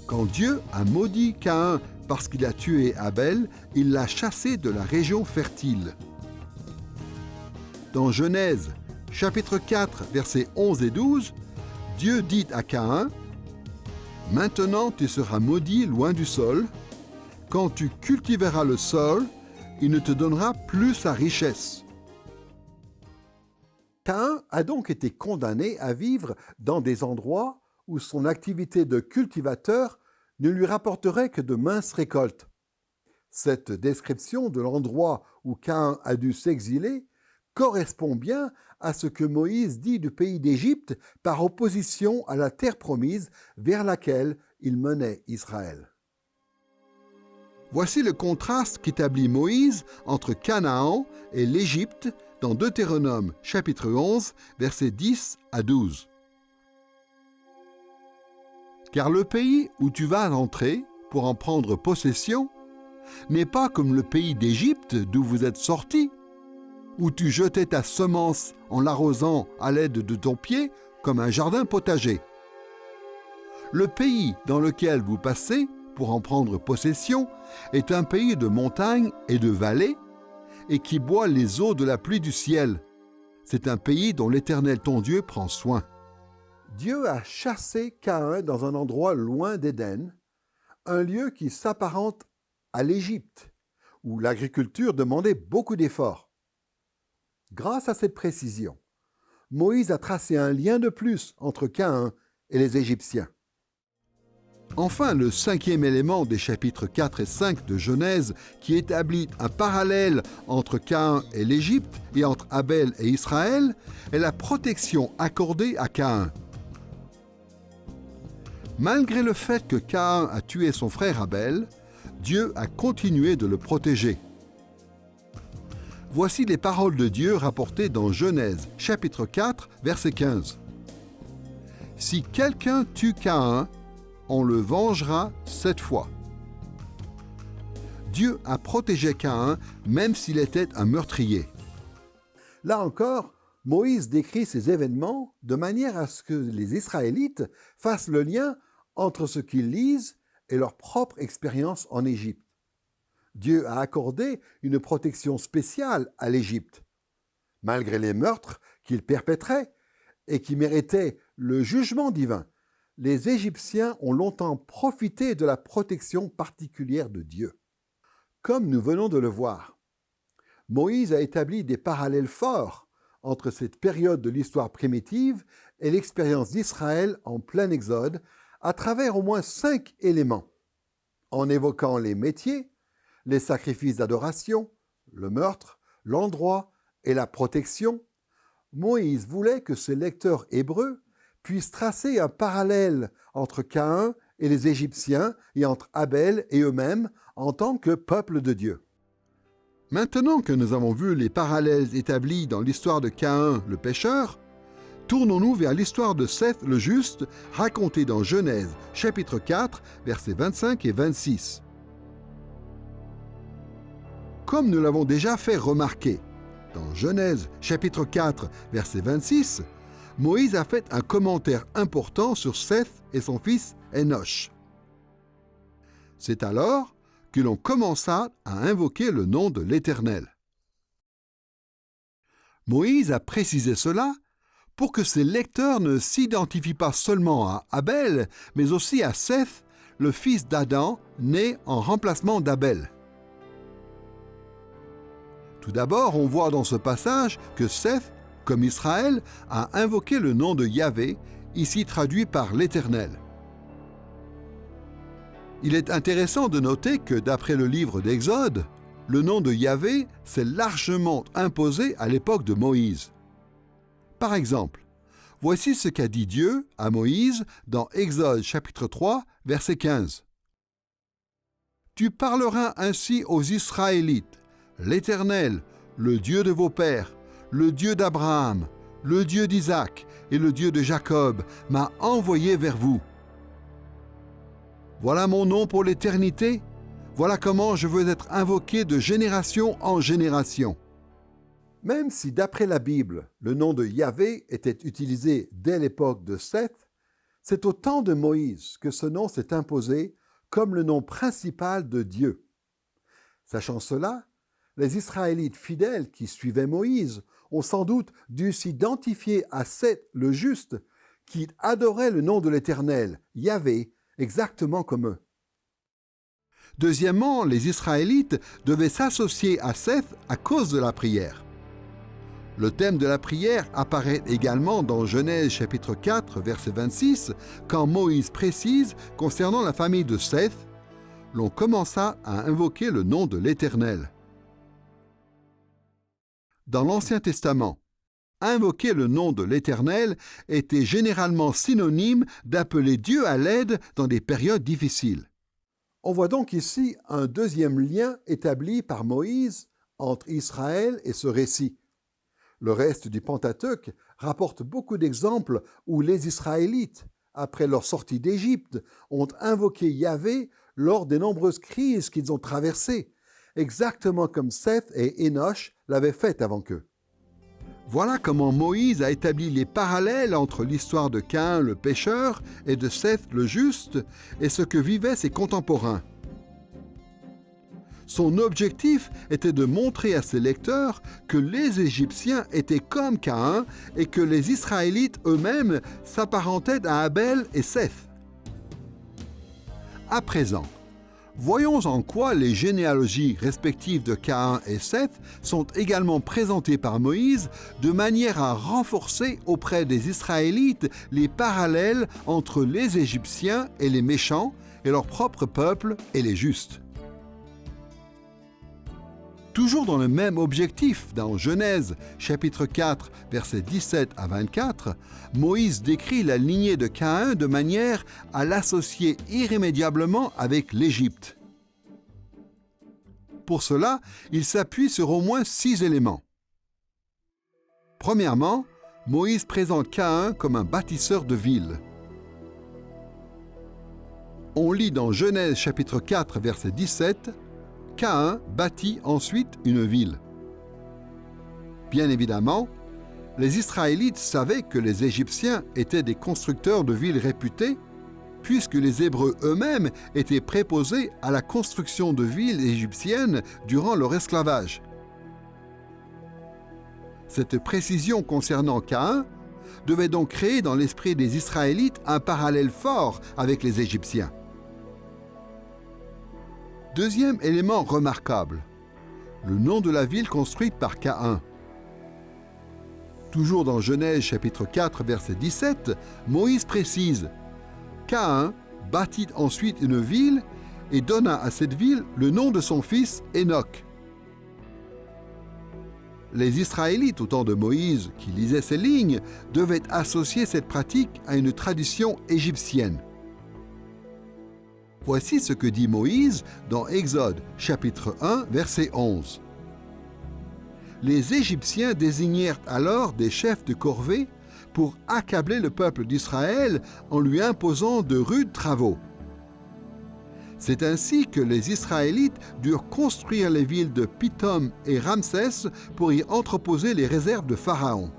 Quand Dieu a maudit Caïn parce qu'il a tué Abel, il l'a chassé de la région fertile. Dans Genèse, chapitre 4, versets 11 et 12, Dieu dit à Caïn, « Maintenant tu seras maudit loin du sol. Quand tu cultiveras le sol, il ne te donnera plus sa richesse. » Caïn a donc été condamné à vivre dans des endroits où son activité de cultivateur ne lui rapporterait que de minces récoltes. Cette description de l'endroit où Caïn a dû s'exiler correspond bien à ce que Moïse dit du pays d'Égypte par opposition à la terre promise vers laquelle il menait Israël. Voici le contraste qu'établit Moïse entre Canaan et l'Égypte dans Deutéronome chapitre 11, versets 10 à 12. Car le pays où tu vas entrer pour en prendre possession n'est pas comme le pays d'Égypte d'où vous êtes sortis, où tu jetais ta semence en l'arrosant à l'aide de ton pied comme un jardin potager. Le pays dans lequel vous passez pour en prendre possession est un pays de montagnes et de vallées et qui boit les eaux de la pluie du ciel. C'est un pays dont l'Éternel ton Dieu prend soin. Dieu a chassé Caïn dans un endroit loin d'Éden, un lieu qui s'apparente à l'Égypte, où l'agriculture demandait beaucoup d'efforts. Grâce à cette précision, Moïse a tracé un lien de plus entre Caïn et les Égyptiens. Enfin, le cinquième élément des chapitres 4 et 5 de Genèse qui établit un parallèle entre Caïn et l'Égypte et entre Abel et Israël est la protection accordée à Caïn. Malgré le fait que Caïn a tué son frère Abel, Dieu a continué de le protéger. Voici les paroles de Dieu rapportées dans Genèse, chapitre 4, verset 15. « Si quelqu'un tue Caïn, on le vengera 7 fois. » Dieu a protégé Caïn même s'il était un meurtrier. Là encore, Moïse décrit ces événements de manière à ce que les Israélites fassent le lien entre ce qu'ils lisent et leur propre expérience en Égypte. Dieu a accordé une protection spéciale à l'Égypte. Malgré les meurtres qu'ils perpétraient et qui méritaient le jugement divin, les Égyptiens ont longtemps profité de la protection particulière de Dieu. Comme nous venons de le voir, Moïse a établi des parallèles forts entre cette période de l'histoire primitive et l'expérience d'Israël en plein Exode à travers au moins 5 éléments, en évoquant les métiers, les sacrifices d'adoration, le meurtre, l'endroit et la protection. Moïse voulait que ses lecteurs hébreux puissent tracer un parallèle entre Caïn et les Égyptiens et entre Abel et eux-mêmes en tant que peuple de Dieu. Maintenant que nous avons vu les parallèles établis dans l'histoire de Caïn le pécheur, tournons-nous vers l'histoire de Seth le juste, racontée dans Genèse chapitre 4, versets 25 et 26. Comme nous l'avons déjà fait remarquer, dans Genèse chapitre 4, verset 26, Moïse a fait un commentaire important sur Seth et son fils Enoch. C'est alors que l'on commença à invoquer le nom de l'Éternel. Moïse a précisé cela pour que ses lecteurs ne s'identifient pas seulement à Abel, mais aussi à Seth, le fils d'Adam, né en remplacement d'Abel. Tout d'abord, on voit dans ce passage que Seth, comme Israël, a invoqué le nom de Yahvé, ici traduit par l'Éternel. Il est intéressant de noter que, d'après le livre d'Exode, le nom de Yahvé s'est largement imposé à l'époque de Moïse. Par exemple, voici ce qu'a dit Dieu à Moïse dans Exode chapitre 3, verset 15. « Tu parleras ainsi aux Israélites, l'Éternel, le Dieu de vos pères, le Dieu d'Abraham, le Dieu d'Isaac et le Dieu de Jacob, m'a envoyé vers vous. Voilà mon nom pour l'éternité, voilà comment je veux être invoqué de génération en génération. » Même si d'après la Bible, le nom de Yahvé était utilisé dès l'époque de Seth, c'est au temps de Moïse que ce nom s'est imposé comme le nom principal de Dieu. Sachant cela, les Israélites fidèles qui suivaient Moïse ont sans doute dû s'identifier à Seth le juste, qui adorait le nom de l'Éternel, Yahvé, exactement comme eux. Deuxièmement, les Israélites devaient s'associer à Seth à cause de la prière. Le thème de la prière apparaît également dans Genèse chapitre 4, verset 26, quand Moïse précise concernant la famille de Seth, l'on commença à invoquer le nom de l'Éternel. Dans l'Ancien Testament, invoquer le nom de l'Éternel était généralement synonyme d'appeler Dieu à l'aide dans des périodes difficiles. On voit donc ici un deuxième lien établi par Moïse entre Israël et ce récit. Le reste du Pentateuque rapporte beaucoup d'exemples où les Israélites, après leur sortie d'Égypte, ont invoqué Yahvé lors des nombreuses crises qu'ils ont traversées, exactement comme Seth et Enoch l'avaient fait avant qu'eux. Voilà comment Moïse a établi les parallèles entre l'histoire de Caïn le pécheur et de Seth le juste et ce que vivaient ses contemporains. Son objectif était de montrer à ses lecteurs que les Égyptiens étaient comme Caïn et que les Israélites eux-mêmes s'apparentaient à Abel et Seth. À présent, voyons en quoi les généalogies respectives de Caïn et Seth sont également présentées par Moïse de manière à renforcer auprès des Israélites les parallèles entre les Égyptiens et les méchants et leur propre peuple et les justes. Toujours dans le même objectif, dans Genèse chapitre 4, versets 17 à 24, Moïse décrit la lignée de Caïn de manière à l'associer irrémédiablement avec l'Égypte. Pour cela, il s'appuie sur au moins 6 éléments. Premièrement, Moïse présente Caïn comme un bâtisseur de villes. On lit dans Genèse chapitre 4, verset 17, Caïn bâtit ensuite une ville. Bien évidemment, les Israélites savaient que les Égyptiens étaient des constructeurs de villes réputés, puisque les Hébreux eux-mêmes étaient préposés à la construction de villes égyptiennes durant leur esclavage. Cette précision concernant Caïn devait donc créer dans l'esprit des Israélites un parallèle fort avec les Égyptiens. Deuxième élément remarquable, le nom de la ville construite par Caïn. Toujours dans Genèse chapitre 4, verset 17, Moïse précise « Caïn bâtit ensuite une ville et donna à cette ville le nom de son fils Hénoch. » Les Israélites, au temps de Moïse, qui lisaient ces lignes, devaient associer cette pratique à une tradition égyptienne. Voici ce que dit Moïse dans Exode chapitre 1, verset 11. Les Égyptiens désignèrent alors des chefs de corvée pour accabler le peuple d'Israël en lui imposant de rudes travaux. C'est ainsi que les Israélites durent construire les villes de Pithom et Ramsès pour y entreposer les réserves de Pharaon.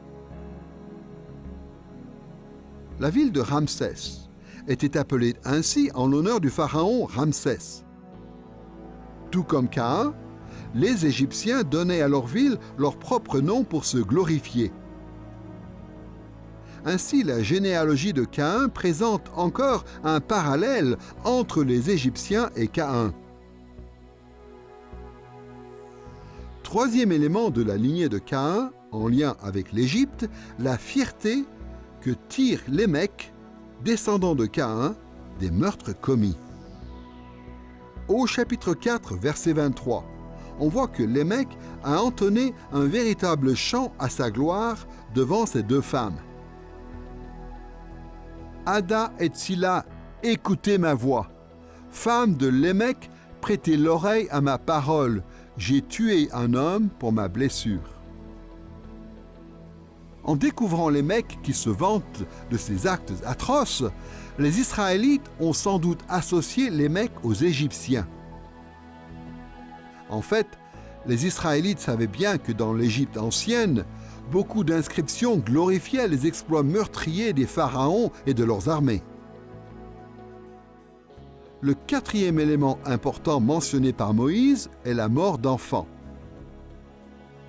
La ville de Ramsès était appelée ainsi en l'honneur du pharaon Ramsès. Tout comme Caïn, les Égyptiens donnaient à leur ville leur propre nom pour se glorifier. Ainsi, la généalogie de Caïn présente encore un parallèle entre les Égyptiens et Caïn. Troisième élément de la lignée de Caïn, en lien avec l'Égypte, la fierté que tire Lémec, descendant de Caïn, des meurtres commis. Au chapitre 4, verset 23, on voit que Lémec a entonné un véritable chant à sa gloire devant ses deux femmes. Ada et Tsila, écoutez ma voix. Femme de Lémec, prêtez l'oreille à ma parole. J'ai tué un homme pour ma blessure. En découvrant Lémec qui se vante de ses actes atroces, les Israélites ont sans doute associé Lémec aux Égyptiens. En fait, les Israélites savaient bien que dans l'Égypte ancienne, beaucoup d'inscriptions glorifiaient les exploits meurtriers des pharaons et de leurs armées. Le quatrième élément important mentionné par Moïse est la mort d'enfants.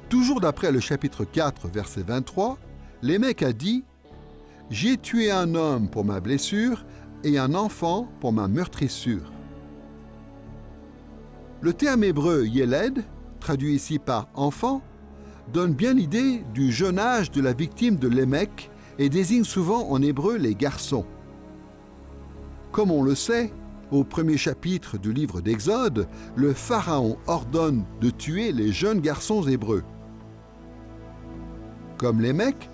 Toujours d'après le chapitre 4, verset 23, Lémec a dit « J'ai tué un homme pour ma blessure et un enfant pour ma meurtrissure. » Le terme hébreu « yéled », traduit ici par « enfant », donne bien l'idée du jeune âge de la victime de Lémec et désigne souvent en hébreu les garçons. Comme on le sait, au premier chapitre du livre d'Exode, le pharaon ordonne de tuer les jeunes garçons hébreux. Comme Lémec,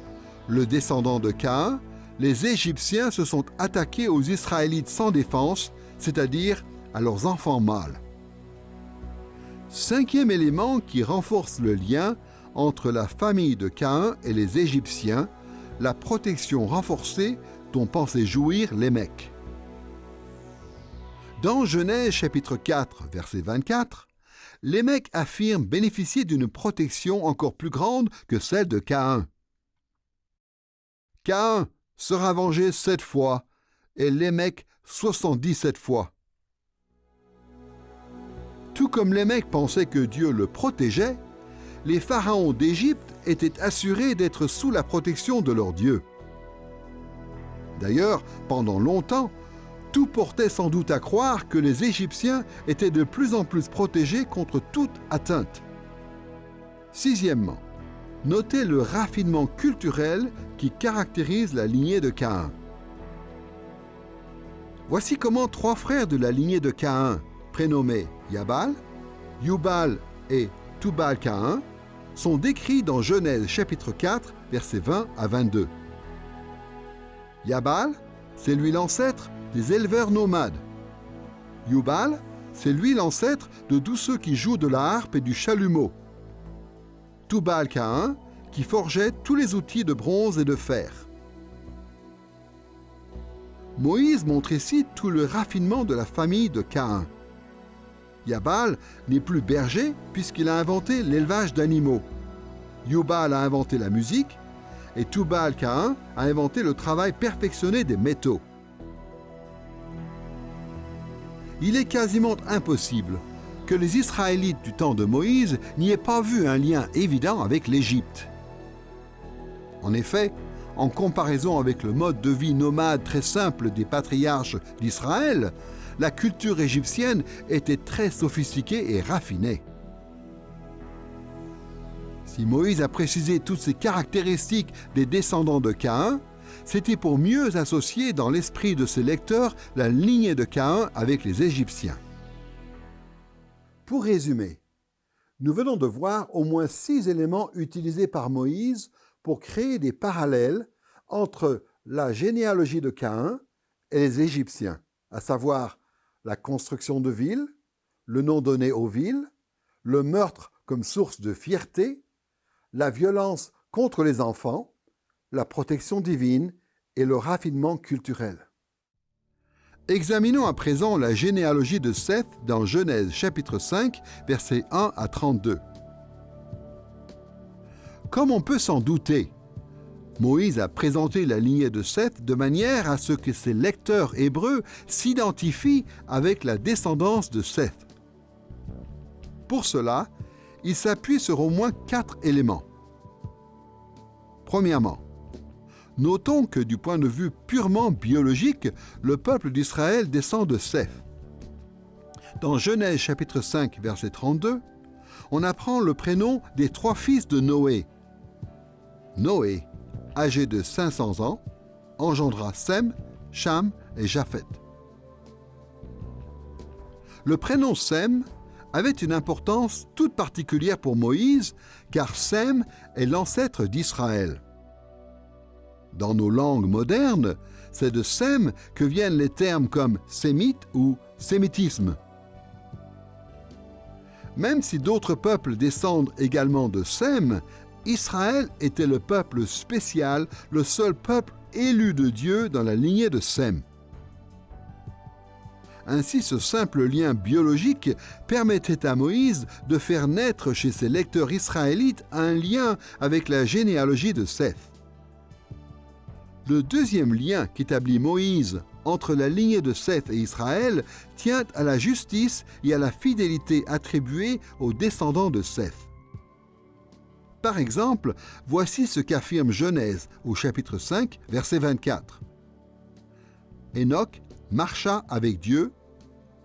le descendant de Caïn, les Égyptiens se sont attaqués aux Israélites sans défense, c'est-à-dire à leurs enfants mâles. Cinquième élément qui renforce le lien entre la famille de Caïn et les Égyptiens, la protection renforcée dont pensait jouir Lémec. Dans Genèse chapitre 4, verset 24, Lémec affirme bénéficier d'une protection encore plus grande que celle de Caïn. Caïn sera vengé 7 fois et Lémec 77 fois. Tout comme Lémec pensait que Dieu le protégeait, les pharaons d'Égypte étaient assurés d'être sous la protection de leur Dieu. D'ailleurs, pendant longtemps, tout portait sans doute à croire que les Égyptiens étaient de plus en plus protégés contre toute atteinte. Sixièmement, notez le raffinement culturel qui caractérise la lignée de Caïn. Voici comment 3 frères de la lignée de Caïn, prénommés Yabal, Yubal et Tubal-Caïn, sont décrits dans Genèse chapitre 4, versets 20 à 22. Yabal, c'est lui l'ancêtre des éleveurs nomades. Yubal, c'est lui l'ancêtre de tous ceux qui jouent de la harpe et du chalumeau. Tubal-Caïn, qui forgeait tous les outils de bronze et de fer. Moïse montre ici tout le raffinement de la famille de Caïn. Yabal n'est plus berger puisqu'il a inventé l'élevage d'animaux. Yubal a inventé la musique et Tubal-Caïn a inventé le travail perfectionné des métaux. Il est quasiment impossible que les Israélites du temps de Moïse n'y aient pas vu un lien évident avec l'Égypte. En effet, en comparaison avec le mode de vie nomade très simple des patriarches d'Israël, la culture égyptienne était très sophistiquée et raffinée. Si Moïse a précisé toutes ces caractéristiques des descendants de Caïn, c'était pour mieux associer dans l'esprit de ses lecteurs la lignée de Caïn avec les Égyptiens. Pour résumer, nous venons de voir au moins 6 éléments utilisés par Moïse pour créer des parallèles entre la généalogie de Caïn et les Égyptiens, à savoir la construction de villes, le nom donné aux villes, le meurtre comme source de fierté, la violence contre les enfants, la protection divine et le raffinement culturel. Examinons à présent la généalogie de Seth dans Genèse chapitre 5, versets 1 à 32. Comme on peut s'en douter, Moïse a présenté la lignée de Seth de manière à ce que ses lecteurs hébreux s'identifient avec la descendance de Seth. Pour cela, il s'appuie sur au moins 4 éléments. Premièrement, notons que du point de vue purement biologique, le peuple d'Israël descend de Seth. Dans Genèse chapitre 5, verset 32, on apprend le prénom des 3 fils de Noé. Noé, âgé de 500 ans, engendra Sem, Cham et Japhet. Le prénom Sem avait une importance toute particulière pour Moïse, car Sem est l'ancêtre d'Israël. Dans nos langues modernes, c'est de Sem que viennent les termes comme sémite ou sémitisme. Même si d'autres peuples descendent également de Sem, Israël était le peuple spécial, le seul peuple élu de Dieu dans la lignée de Sem. Ainsi, ce simple lien biologique permettait à Moïse de faire naître chez ses lecteurs israélites un lien avec la généalogie de Seth. Le deuxième lien qu'établit Moïse entre la lignée de Seth et Israël tient à la justice et à la fidélité attribuées aux descendants de Seth. Par exemple, voici ce qu'affirme Genèse au chapitre 5, verset 24. Enoch marcha avec Dieu,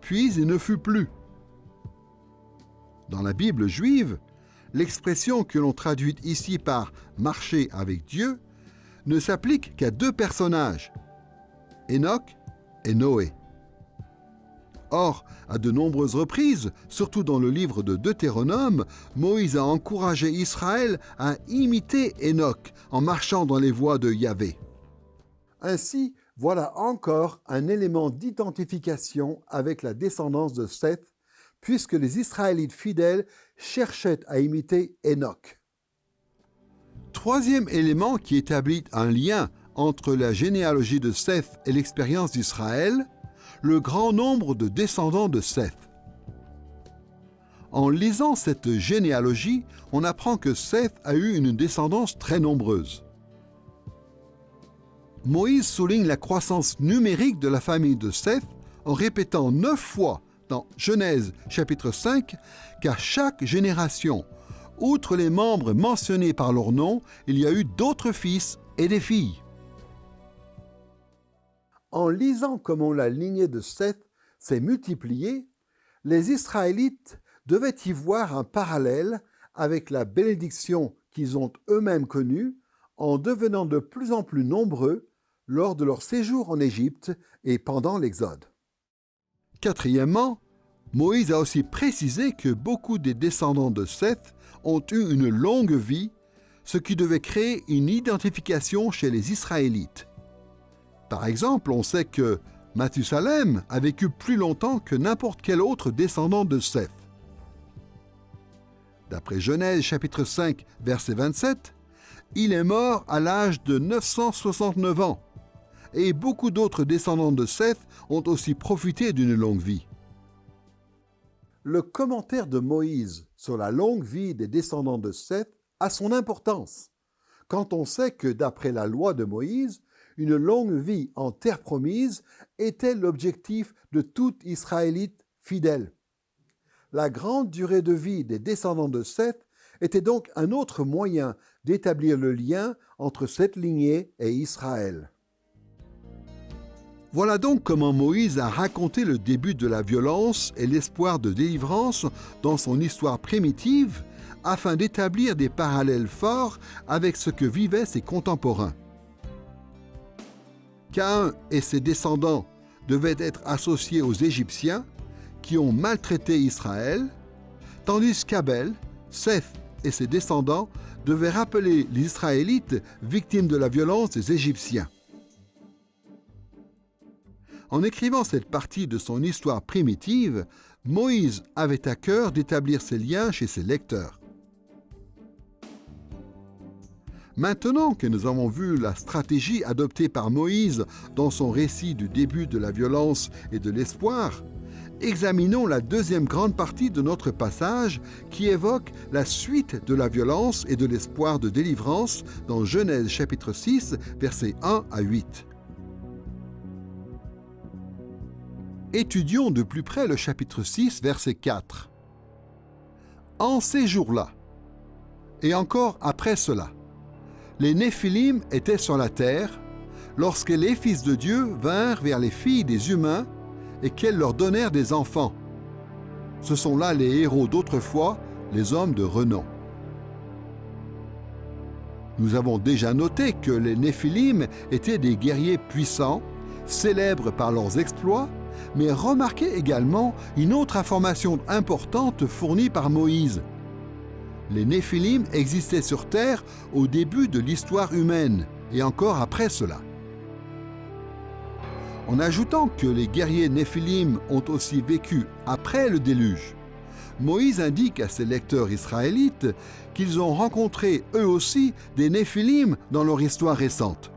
puis il ne fut plus. Dans la Bible juive, l'expression que l'on traduit ici par « marcher avec Dieu » ne s'applique qu'à 2 personnages, Enoch et Noé. Or, à de nombreuses reprises, surtout dans le livre de Deutéronome, Moïse a encouragé Israël à imiter Enoch en marchant dans les voies de Yahvé. Ainsi, voilà encore un élément d'identification avec la descendance de Seth, puisque les Israélites fidèles cherchaient à imiter Enoch. Troisième élément qui établit un lien entre la généalogie de Seth et l'expérience d'Israël, le grand nombre de descendants de Seth. En lisant cette généalogie, on apprend que Seth a eu une descendance très nombreuse. Moïse souligne la croissance numérique de la famille de Seth en répétant 9 fois dans Genèse chapitre 5 qu'à chaque génération, outre les membres mentionnés par leur nom, il y a eu d'autres fils et des filles. En lisant comment la lignée de Seth s'est multipliée, les Israélites devaient y voir un parallèle avec la bénédiction qu'ils ont eux-mêmes connue en devenant de plus en plus nombreux lors de leur séjour en Égypte et pendant l'Exode. Quatrièmement, Moïse a aussi précisé que beaucoup des descendants de Seth ont eu une longue vie, ce qui devait créer une identification chez les Israélites. Par exemple, on sait que Mathusalem a vécu plus longtemps que n'importe quel autre descendant de Seth. D'après Genèse chapitre 5, verset 27, il est mort à l'âge de 969 ans, et beaucoup d'autres descendants de Seth ont aussi profité d'une longue vie. Le commentaire de Moïse sur la longue vie des descendants de Seth a son importance, quand on sait que d'après la loi de Moïse, une longue vie en terre promise était l'objectif de tout Israélite fidèle. La grande durée de vie des descendants de Seth était donc un autre moyen d'établir le lien entre cette lignée et Israël. Voilà donc comment Moïse a raconté le début de la violence et l'espoir de délivrance dans son histoire primitive, afin d'établir des parallèles forts avec ce que vivaient ses contemporains. Caïn et ses descendants devaient être associés aux Égyptiens, qui ont maltraité Israël, tandis qu'Abel, Seth et ses descendants devaient rappeler les Israélites victimes de la violence des Égyptiens. En écrivant cette partie de son histoire primitive, Moïse avait à cœur d'établir ces liens chez ses lecteurs. Maintenant que nous avons vu la stratégie adoptée par Moïse dans son récit du début de la violence et de l'espoir, examinons la deuxième grande partie de notre passage qui évoque la suite de la violence et de l'espoir de délivrance dans Genèse chapitre 6, versets 1 à 8. Étudions de plus près le chapitre 6, verset 4. En ces jours-là, et encore après cela, les Néphilim étaient sur la terre, lorsque les fils de Dieu vinrent vers les filles des humains et qu'elles leur donnèrent des enfants. Ce sont là les héros d'autrefois, les hommes de renom. Nous avons déjà noté que les Néphilim étaient des guerriers puissants, célèbres par leurs exploits, mais remarquez également une autre information importante fournie par Moïse. Les Néphilim existaient sur Terre au début de l'histoire humaine, et encore après cela. En ajoutant que les guerriers Néphilim ont aussi vécu après le déluge, Moïse indique à ses lecteurs israélites qu'ils ont rencontré eux aussi des Néphilim dans leur histoire récente.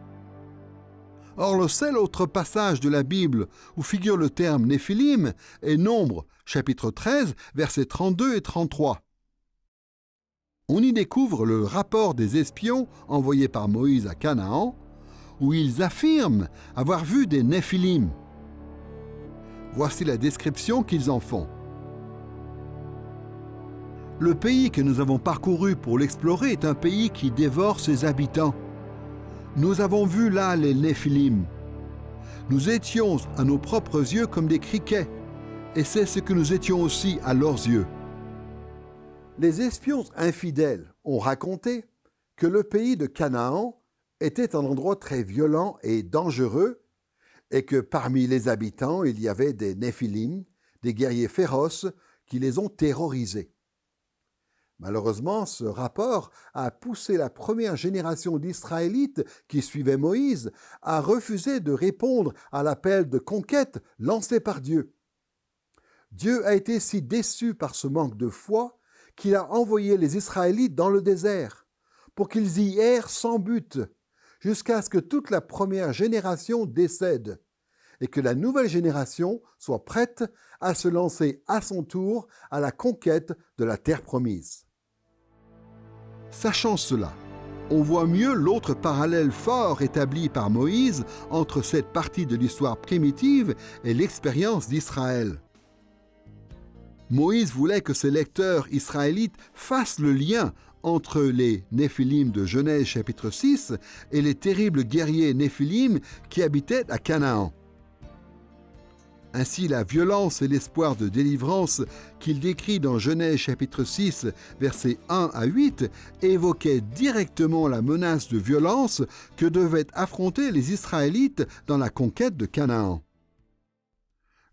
Or, le seul autre passage de la Bible où figure le terme Néphilim est Nombres, chapitre 13, versets 32 et 33. On y découvre le rapport des espions envoyés par Moïse à Canaan, où ils affirment avoir vu des Néphilim. Voici la description qu'ils en font. Le pays que nous avons parcouru pour l'explorer est un pays qui dévore ses habitants. Nous avons vu là les Néphilim. Nous étions à nos propres yeux comme des criquets, et c'est ce que nous étions aussi à leurs yeux. Les espions infidèles ont raconté que le pays de Canaan était un endroit très violent et dangereux, et que parmi les habitants, il y avait des Néphilim, des guerriers féroces qui les ont terrorisés. Malheureusement, ce rapport a poussé la première génération d'Israélites qui suivaient Moïse à refuser de répondre à l'appel de conquête lancé par Dieu. Dieu a été si déçu par ce manque de foi qu'il a envoyé les Israélites dans le désert pour qu'ils y errent sans but, jusqu'à ce que toute la première génération décède et que la nouvelle génération soit prête à se lancer à son tour à la conquête de la terre promise. Sachant cela, on voit mieux l'autre parallèle fort établi par Moïse entre cette partie de l'histoire primitive et l'expérience d'Israël. Moïse voulait que ses lecteurs israélites fassent le lien entre les Néphilim de Genèse chapitre 6 et les terribles guerriers Néphilim qui habitaient à Canaan. Ainsi, la violence et l'espoir de délivrance qu'il décrit dans Genèse chapitre 6, versets 1 à 8, évoquaient directement la menace de violence que devaient affronter les Israélites dans la conquête de Canaan.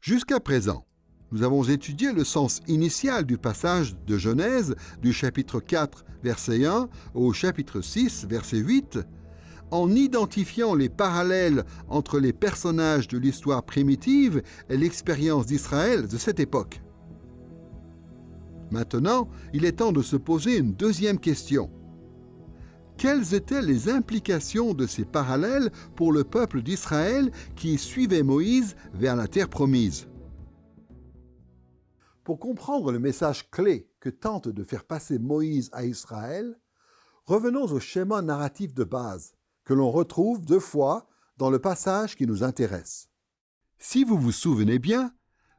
Jusqu'à présent, nous avons étudié le sens initial du passage de Genèse du chapitre 4, verset 1 au chapitre 6, verset 8, en identifiant les parallèles entre les personnages de l'histoire primitive et l'expérience d'Israël de cette époque. Maintenant, il est temps de se poser une deuxième question. Quelles étaient les implications de ces parallèles pour le peuple d'Israël qui suivait Moïse vers la terre promise? Pour comprendre le message clé que tente de faire passer Moïse à Israël, Revenons au schéma narratif de base, que l'on retrouve 2 fois dans le passage qui nous intéresse. Si vous vous souvenez bien,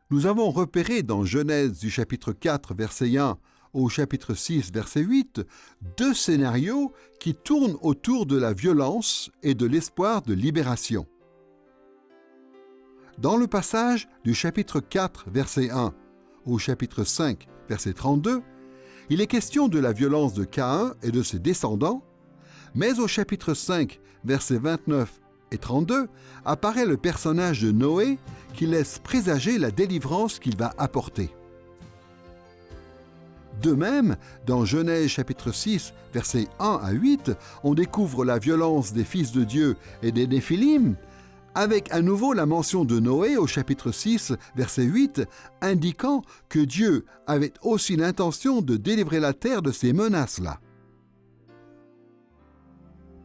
nous avons repéré dans Genèse du chapitre 4, verset 1 au chapitre 6, verset 8, 2 scénarios qui tournent autour de la violence et de l'espoir de libération. Dans le passage du chapitre 4, verset 1 au chapitre 5, verset 32, il est question de la violence de Caïn et de ses descendants, mais au chapitre 5, versets 29 et 32, apparaît le personnage de Noé qui laisse présager la délivrance qu'il va apporter. De même, dans Genèse chapitre 6, versets 1 à 8, on découvre la violence des fils de Dieu et des Néphilim, avec à nouveau la mention de Noé au chapitre 6, verset 8, indiquant que Dieu avait aussi l'intention de délivrer la terre de ces menaces-là.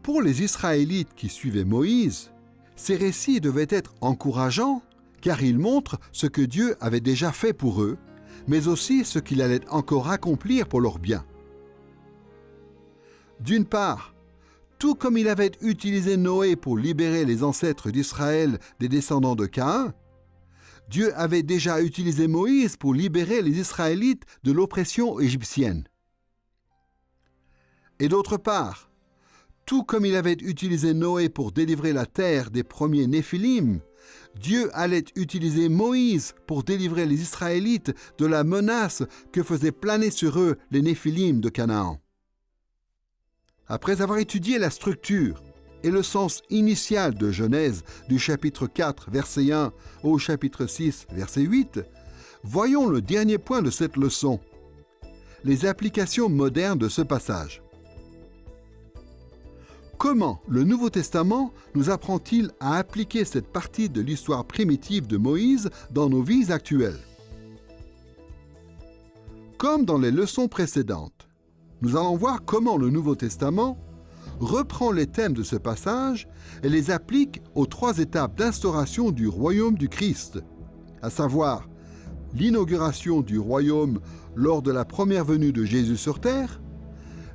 Pour les Israélites qui suivaient Moïse, ces récits devaient être encourageants, car ils montrent ce que Dieu avait déjà fait pour eux, mais aussi ce qu'il allait encore accomplir pour leur bien. D'une part, tout comme il avait utilisé Noé pour libérer les ancêtres d'Israël des descendants de Caïn, Dieu avait déjà utilisé Moïse pour libérer les Israélites de l'oppression égyptienne. Et d'autre part, tout comme il avait utilisé Noé pour délivrer la terre des premiers Néphilim, Dieu allait utiliser Moïse pour délivrer les Israélites de la menace que faisaient planer sur eux les Néphilim de Canaan. Après avoir étudié la structure et le sens initial de Genèse du chapitre 4, verset 1 au chapitre 6, verset 8, voyons le dernier point de cette leçon, les applications modernes de ce passage. Comment le Nouveau Testament nous apprend-il à appliquer cette partie de l'histoire primitive de Moïse dans nos vies actuelles? Comme dans les leçons précédentes, nous allons voir comment le Nouveau Testament reprend les thèmes de ce passage et les applique aux 3 étapes d'instauration du royaume du Christ, à savoir l'inauguration du royaume lors de la première venue de Jésus sur terre,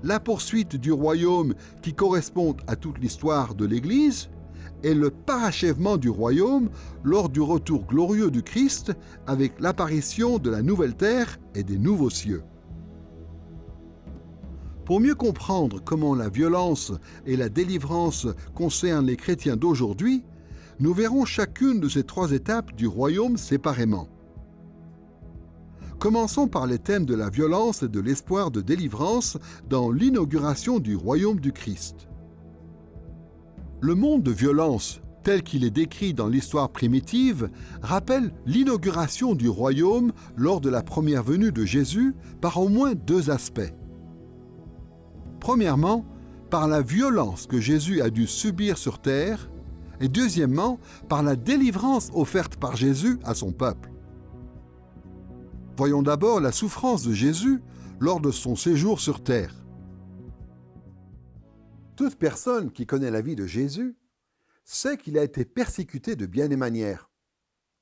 la poursuite du royaume qui correspond à toute l'histoire de l'Église et le parachèvement du royaume lors du retour glorieux du Christ avec l'apparition de la nouvelle terre et des nouveaux cieux. Pour mieux comprendre comment la violence et la délivrance concernent les chrétiens d'aujourd'hui, nous verrons chacune de ces 3 étapes du royaume séparément. Commençons par les thèmes de la violence et de l'espoir de délivrance dans l'inauguration du royaume du Christ. Le monde de violence, tel qu'il est décrit dans l'histoire primitive, rappelle l'inauguration du royaume lors de la première venue de Jésus par au moins 2 aspects. Premièrement, par la violence que Jésus a dû subir sur terre, et deuxièmement, par la délivrance offerte par Jésus à son peuple. Voyons d'abord la souffrance de Jésus lors de son séjour sur terre. Toute personne qui connaît la vie de Jésus sait qu'il a été persécuté de bien des manières.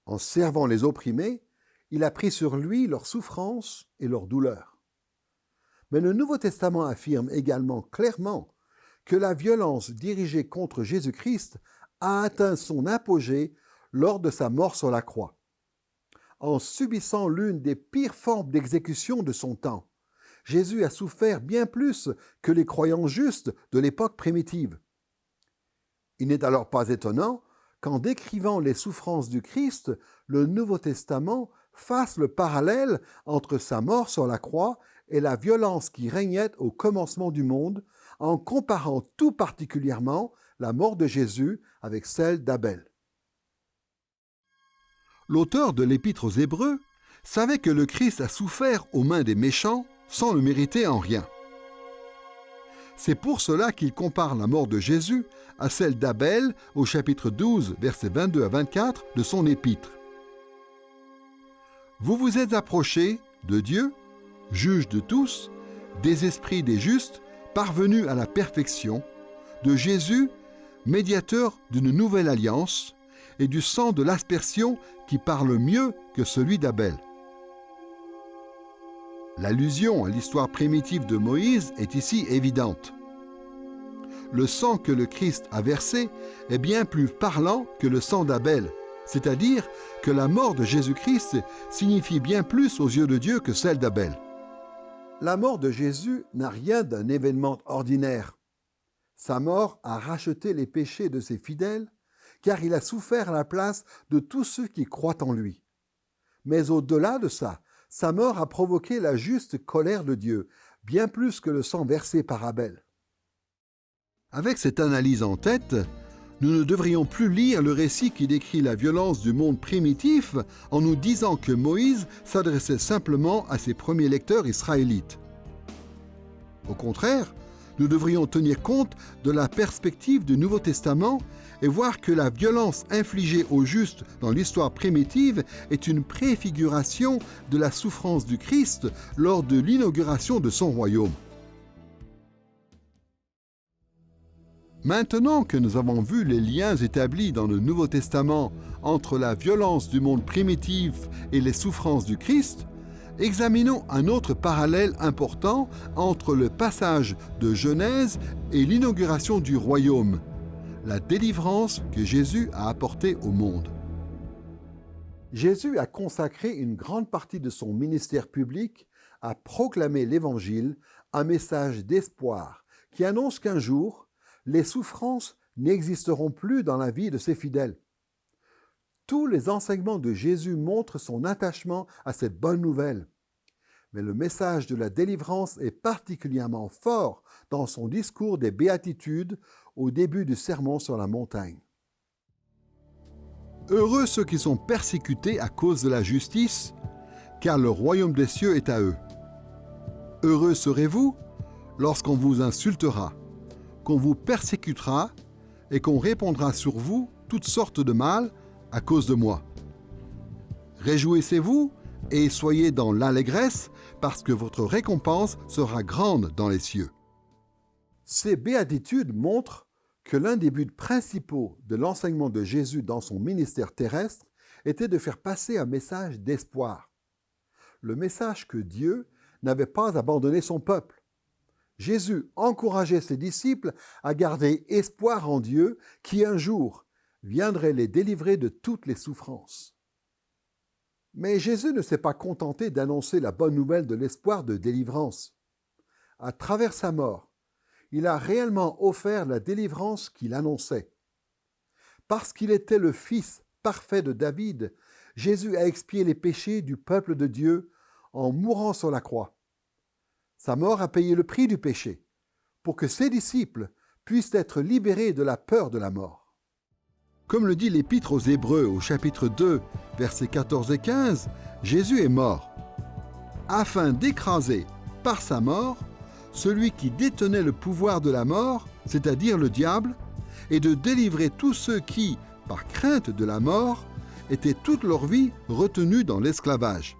En servant les opprimés, il a pris sur lui leurs souffrances et leurs douleurs. Mais le Nouveau Testament affirme également clairement que la violence dirigée contre Jésus-Christ a atteint son apogée lors de sa mort sur la croix. En subissant l'une des pires formes d'exécution de son temps, Jésus a souffert bien plus que les croyants justes de l'époque primitive. Il n'est alors pas étonnant qu'en décrivant les souffrances du Christ, le Nouveau Testament fasse le parallèle entre sa mort sur la croix et la violence qui régnait au commencement du monde, en comparant tout particulièrement la mort de Jésus avec celle d'Abel. L'auteur de l'Épître aux Hébreux savait que le Christ a souffert aux mains des méchants sans le mériter en rien. C'est pour cela qu'il compare la mort de Jésus à celle d'Abel au chapitre 12, versets 22 à 24 de son Épître. Vous vous êtes approchés de Dieu, juge de tous, des esprits des justes, parvenus à la perfection, de Jésus, médiateur d'une nouvelle alliance, et du sang de l'aspersion qui parle mieux que celui d'Abel. L'allusion à l'histoire primitive de Moïse est ici évidente. le sang que le Christ a versé est bien plus parlant que le sang d'Abel, c'est-à-dire que la mort de Jésus-Christ signifie bien plus aux yeux de Dieu que celle d'Abel. La mort de Jésus n'a rien d'un événement ordinaire. Sa mort a racheté les péchés de ses fidèles, car il a souffert à la place de tous ceux qui croient en lui. Mais au-delà de ça, sa mort a provoqué la juste colère de Dieu, bien plus que le sang versé par Abel. Avec cette analyse en tête, nous ne devrions plus lire le récit qui décrit la violence du monde primitif en nous disant que Moïse s'adressait simplement à ses premiers lecteurs israélites. Au contraire, nous devrions tenir compte de la perspective du Nouveau Testament et voir que la violence infligée aux justes dans l'histoire primitive est une préfiguration de la souffrance du Christ lors de l'inauguration de son royaume. Maintenant que nous avons vu les liens établis dans le Nouveau Testament entre la violence du monde primitif et les souffrances du Christ, examinons un autre parallèle important entre le passage de Genèse et l'inauguration du royaume, la délivrance que Jésus a apportée au monde. Jésus a consacré une grande partie de son ministère public à proclamer l'Évangile, un message d'espoir qui annonce qu'un jour, les souffrances n'existeront plus dans la vie de ses fidèles. Tous les enseignements de Jésus montrent son attachement à cette bonne nouvelle. Mais le message de la délivrance est particulièrement fort dans son discours des béatitudes au début du sermon sur la montagne. Heureux ceux qui sont persécutés à cause de la justice, car le royaume des cieux est à eux. Heureux serez-vous lorsqu'on vous insultera, qu'on vous persécutera et qu'on répandra sur vous toutes sortes de mal à cause de moi. Réjouissez-vous et soyez dans l'allégresse, parce que votre récompense sera grande dans les cieux. Ces béatitudes montrent que l'un des buts principaux de l'enseignement de Jésus dans son ministère terrestre était de faire passer un message d'espoir. Le message que Dieu n'avait pas abandonné son peuple. Jésus encourageait ses disciples à garder espoir en Dieu qui un jour viendrait les délivrer de toutes les souffrances. Mais Jésus ne s'est pas contenté d'annoncer la bonne nouvelle de l'espoir de délivrance. À travers sa mort, il a réellement offert la délivrance qu'il annonçait. Parce qu'il était le Fils parfait de David, Jésus a expié les péchés du peuple de Dieu en mourant sur la croix. Sa mort a payé le prix du péché, pour que ses disciples puissent être libérés de la peur de la mort. Comme le dit l'Épître aux Hébreux au chapitre 2, versets 14 et 15, Jésus est mort, afin d'écraser par sa mort celui qui détenait le pouvoir de la mort, c'est-à-dire le diable, et de délivrer tous ceux qui, par crainte de la mort, étaient toute leur vie retenus dans l'esclavage.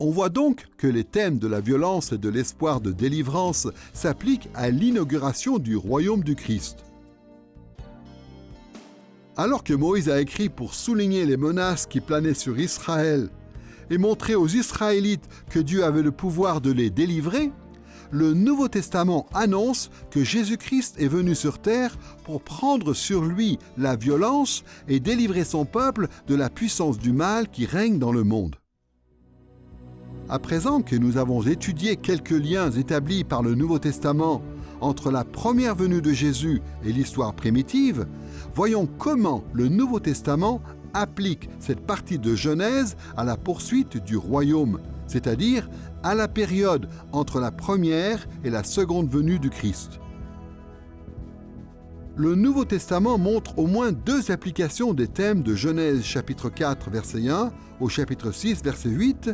On voit donc que les thèmes de la violence et de l'espoir de délivrance s'appliquent à l'inauguration du royaume du Christ. Alors que Moïse a écrit pour souligner les menaces qui planaient sur Israël et montrer aux Israélites que Dieu avait le pouvoir de les délivrer, le Nouveau Testament annonce que Jésus-Christ est venu sur terre pour prendre sur lui la violence et délivrer son peuple de la puissance du mal qui règne dans le monde. À présent que nous avons étudié quelques liens établis par le Nouveau Testament entre la première venue de Jésus et l'histoire primitive, voyons comment le Nouveau Testament applique cette partie de Genèse à la poursuite du royaume, c'est-à-dire à la période entre la première et la seconde venue du Christ. Le Nouveau Testament montre au moins deux applications des thèmes de Genèse chapitre 4 verset 1 au chapitre 6 verset 8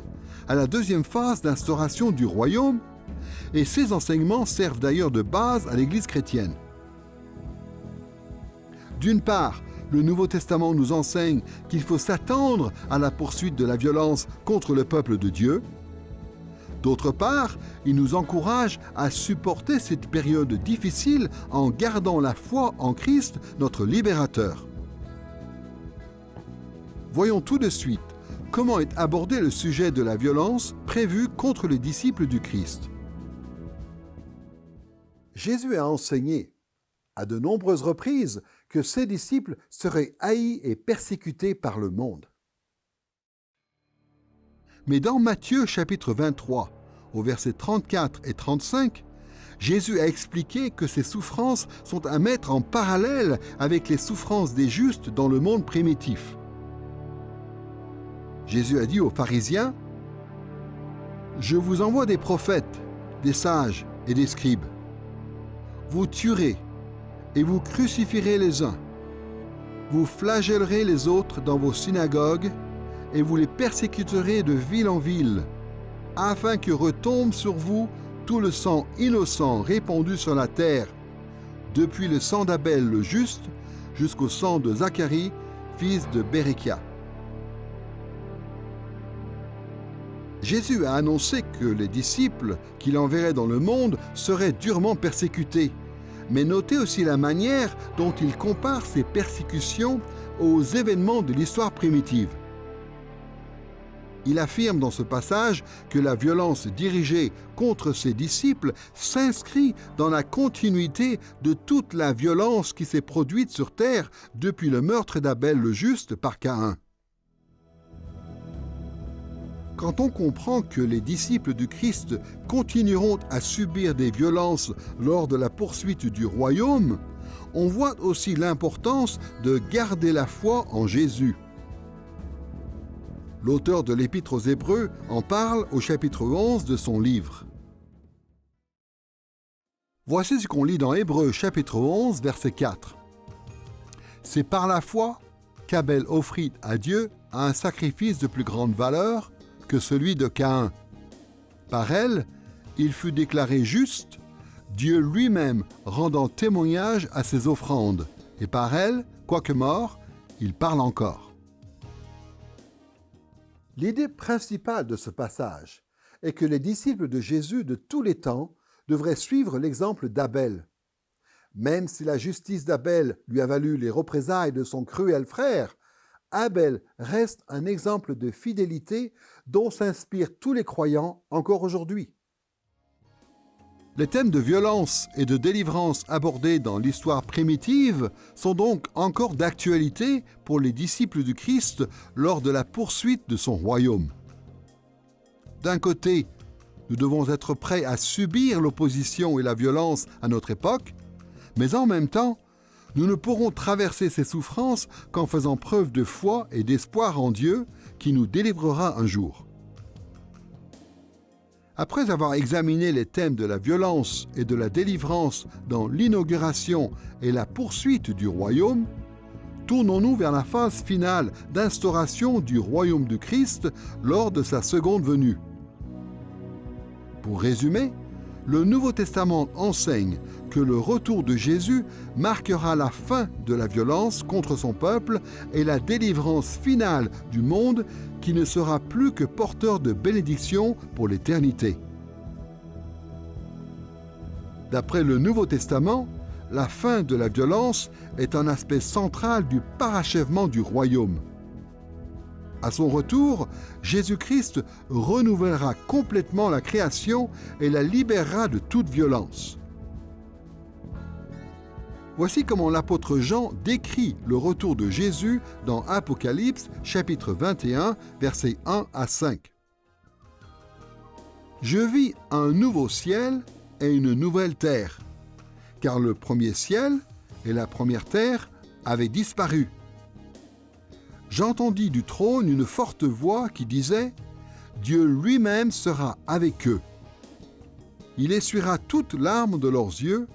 à la deuxième phase d'instauration du royaume, et ces enseignements servent d'ailleurs de base à l'Église chrétienne. D'une part, le Nouveau Testament nous enseigne qu'il faut s'attendre à la poursuite de la violence contre le peuple de Dieu. D'autre part, il nous encourage à supporter cette période difficile en gardant la foi en Christ, notre libérateur. Voyons tout de suite comment est abordé le sujet de la violence prévue contre les disciples du Christ. Jésus a enseigné à de nombreuses reprises que ses disciples seraient haïs et persécutés par le monde. Mais dans Matthieu chapitre 23, au versets 34 et 35, Jésus a expliqué que ces souffrances sont à mettre en parallèle avec les souffrances des justes dans le monde primitif. Jésus a dit aux pharisiens : « Je vous envoie des prophètes, des sages et des scribes. Vous tuerez et vous crucifierez les uns. Vous flagellerez les autres dans vos synagogues et vous les persécuterez de ville en ville, afin que retombe sur vous tout le sang innocent répandu sur la terre, depuis le sang d'Abel le juste jusqu'au sang de Zacharie, fils de Béréchia. » Jésus a annoncé que les disciples qu'il enverrait dans le monde seraient durement persécutés, mais notez aussi la manière dont il compare ces persécutions aux événements de l'histoire primitive. Il affirme dans ce passage que la violence dirigée contre ses disciples s'inscrit dans la continuité de toute la violence qui s'est produite sur terre depuis le meurtre d'Abel le juste par Caïn. Quand on comprend que les disciples du Christ continueront à subir des violences lors de la poursuite du royaume, on voit aussi l'importance de garder la foi en Jésus. L'auteur de l'Épître aux Hébreux en parle au chapitre 11 de son livre. Voici ce qu'on lit dans Hébreux chapitre 11, verset 4. « C'est par la foi qu'Abel offrit à Dieu un sacrifice de plus grande valeur que celui de Caïn. Par elle, il fut déclaré juste, Dieu lui-même rendant témoignage à ses offrandes, et par elle, quoique mort, il parle encore. » L'idée principale de ce passage est que les disciples de Jésus de tous les temps devraient suivre l'exemple d'Abel. Même si la justice d'Abel lui a valu les représailles de son cruel frère, Abel reste un exemple de fidélité dont s'inspirent tous les croyants encore aujourd'hui. Les thèmes de violence et de délivrance abordés dans l'histoire primitive sont donc encore d'actualité pour les disciples du Christ lors de la poursuite de son royaume. D'un côté, nous devons être prêts à subir l'opposition et la violence à notre époque, mais en même temps, nous ne pourrons traverser ces souffrances qu'en faisant preuve de foi et d'espoir en Dieu qui nous délivrera un jour. Après avoir examiné les thèmes de la violence et de la délivrance dans l'inauguration et la poursuite du royaume, tournons-nous vers la phase finale d'instauration du royaume du Christ lors de sa seconde venue. Pour résumer, le Nouveau Testament enseigne que le retour de Jésus marquera la fin de la violence contre son peuple et la délivrance finale du monde qui ne sera plus que porteur de bénédictions pour l'éternité. D'après le Nouveau Testament, la fin de la violence est un aspect central du parachèvement du royaume. À son retour, Jésus-Christ renouvellera complètement la création et la libérera de toute violence. Voici comment l'apôtre Jean décrit le retour de Jésus dans Apocalypse, chapitre 21, versets 1 à 5. « Je vis un nouveau ciel et une nouvelle terre, car le premier ciel et la première terre avaient disparu. J'entendis du trône une forte voix qui disait « Dieu lui-même sera avec eux. Il essuiera toute larme de leurs yeux,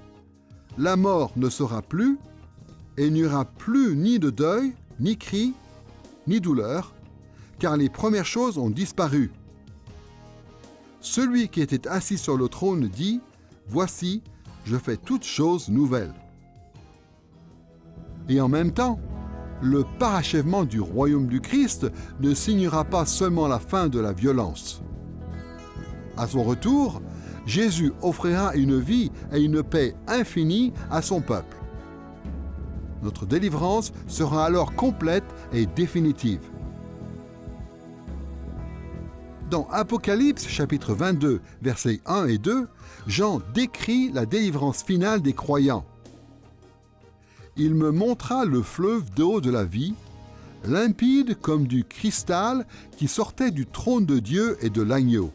la mort ne sera plus, et il n'y aura plus ni de deuil, ni cri, ni douleur, car les premières choses ont disparu. Celui qui était assis sur le trône dit « Voici, je fais toutes choses nouvelles. » Et en même temps, le parachèvement du royaume du Christ ne signera pas seulement la fin de la violence. À son retour, Jésus offrira une vie et une paix infinie à son peuple. Notre délivrance sera alors complète et définitive. Dans Apocalypse chapitre 22, versets 1 et 2, Jean décrit la délivrance finale des croyants. Il me montra le fleuve d'eau de la vie, limpide comme du cristal qui sortait du trône de Dieu et de l'agneau.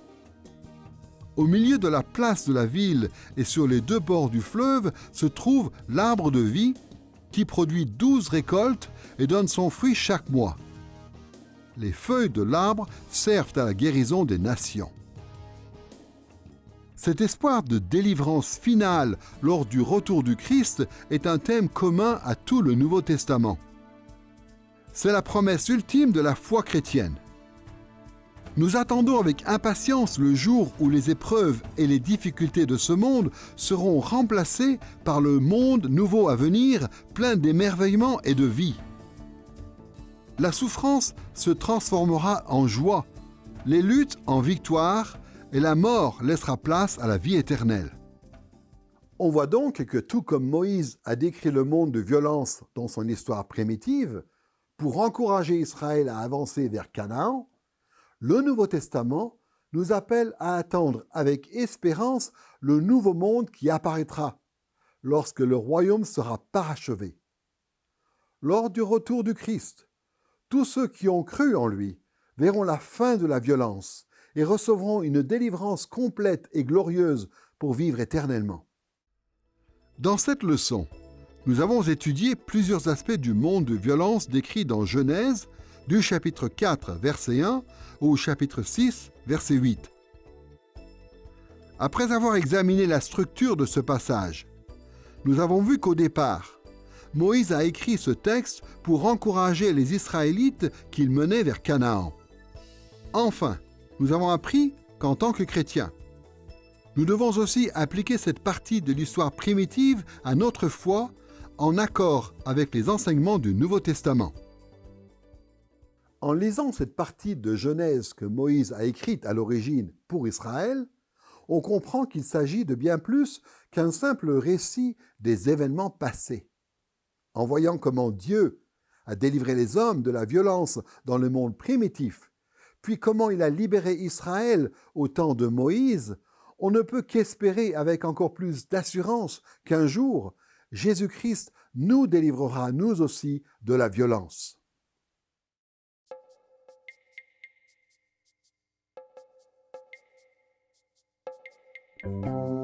Au milieu de la place de la ville et sur les deux bords du fleuve se trouve l'arbre de vie qui produit 12 récoltes et donne son fruit chaque mois. Les feuilles de l'arbre servent à la guérison des nations. Cet espoir de délivrance finale lors du retour du Christ est un thème commun à tout le Nouveau Testament. C'est la promesse ultime de la foi chrétienne. Nous attendons avec impatience le jour où les épreuves et les difficultés de ce monde seront remplacées par le monde nouveau à venir, plein d'émerveillement et de vie. La souffrance se transformera en joie, les luttes en victoire, et la mort laissera place à la vie éternelle. On voit donc que tout comme Moïse a décrit le monde de violence dans son histoire primitive, pour encourager Israël à avancer vers Canaan, le Nouveau Testament nous appelle à attendre avec espérance le nouveau monde qui apparaîtra, lorsque le royaume sera parachevé. Lors du retour du Christ, tous ceux qui ont cru en lui verront la fin de la violence et recevront une délivrance complète et glorieuse pour vivre éternellement. Dans cette leçon, nous avons étudié plusieurs aspects du monde de violence décrit dans Genèse, du chapitre 4, verset 1, au chapitre 6, verset 8. Après avoir examiné la structure de ce passage, nous avons vu qu'au départ, Moïse a écrit ce texte pour encourager les Israélites qu'il menait vers Canaan. Enfin, nous avons appris qu'en tant que chrétiens, nous devons aussi appliquer cette partie de l'histoire primitive à notre foi en accord avec les enseignements du Nouveau Testament. En lisant cette partie de Genèse que Moïse a écrite à l'origine pour Israël, on comprend qu'il s'agit de bien plus qu'un simple récit des événements passés. En voyant comment Dieu a délivré les hommes de la violence dans le monde primitif, puis comment il a libéré Israël au temps de Moïse, on ne peut qu'espérer avec encore plus d'assurance qu'un jour, Jésus-Christ nous délivrera nous aussi de la violence. Thank you.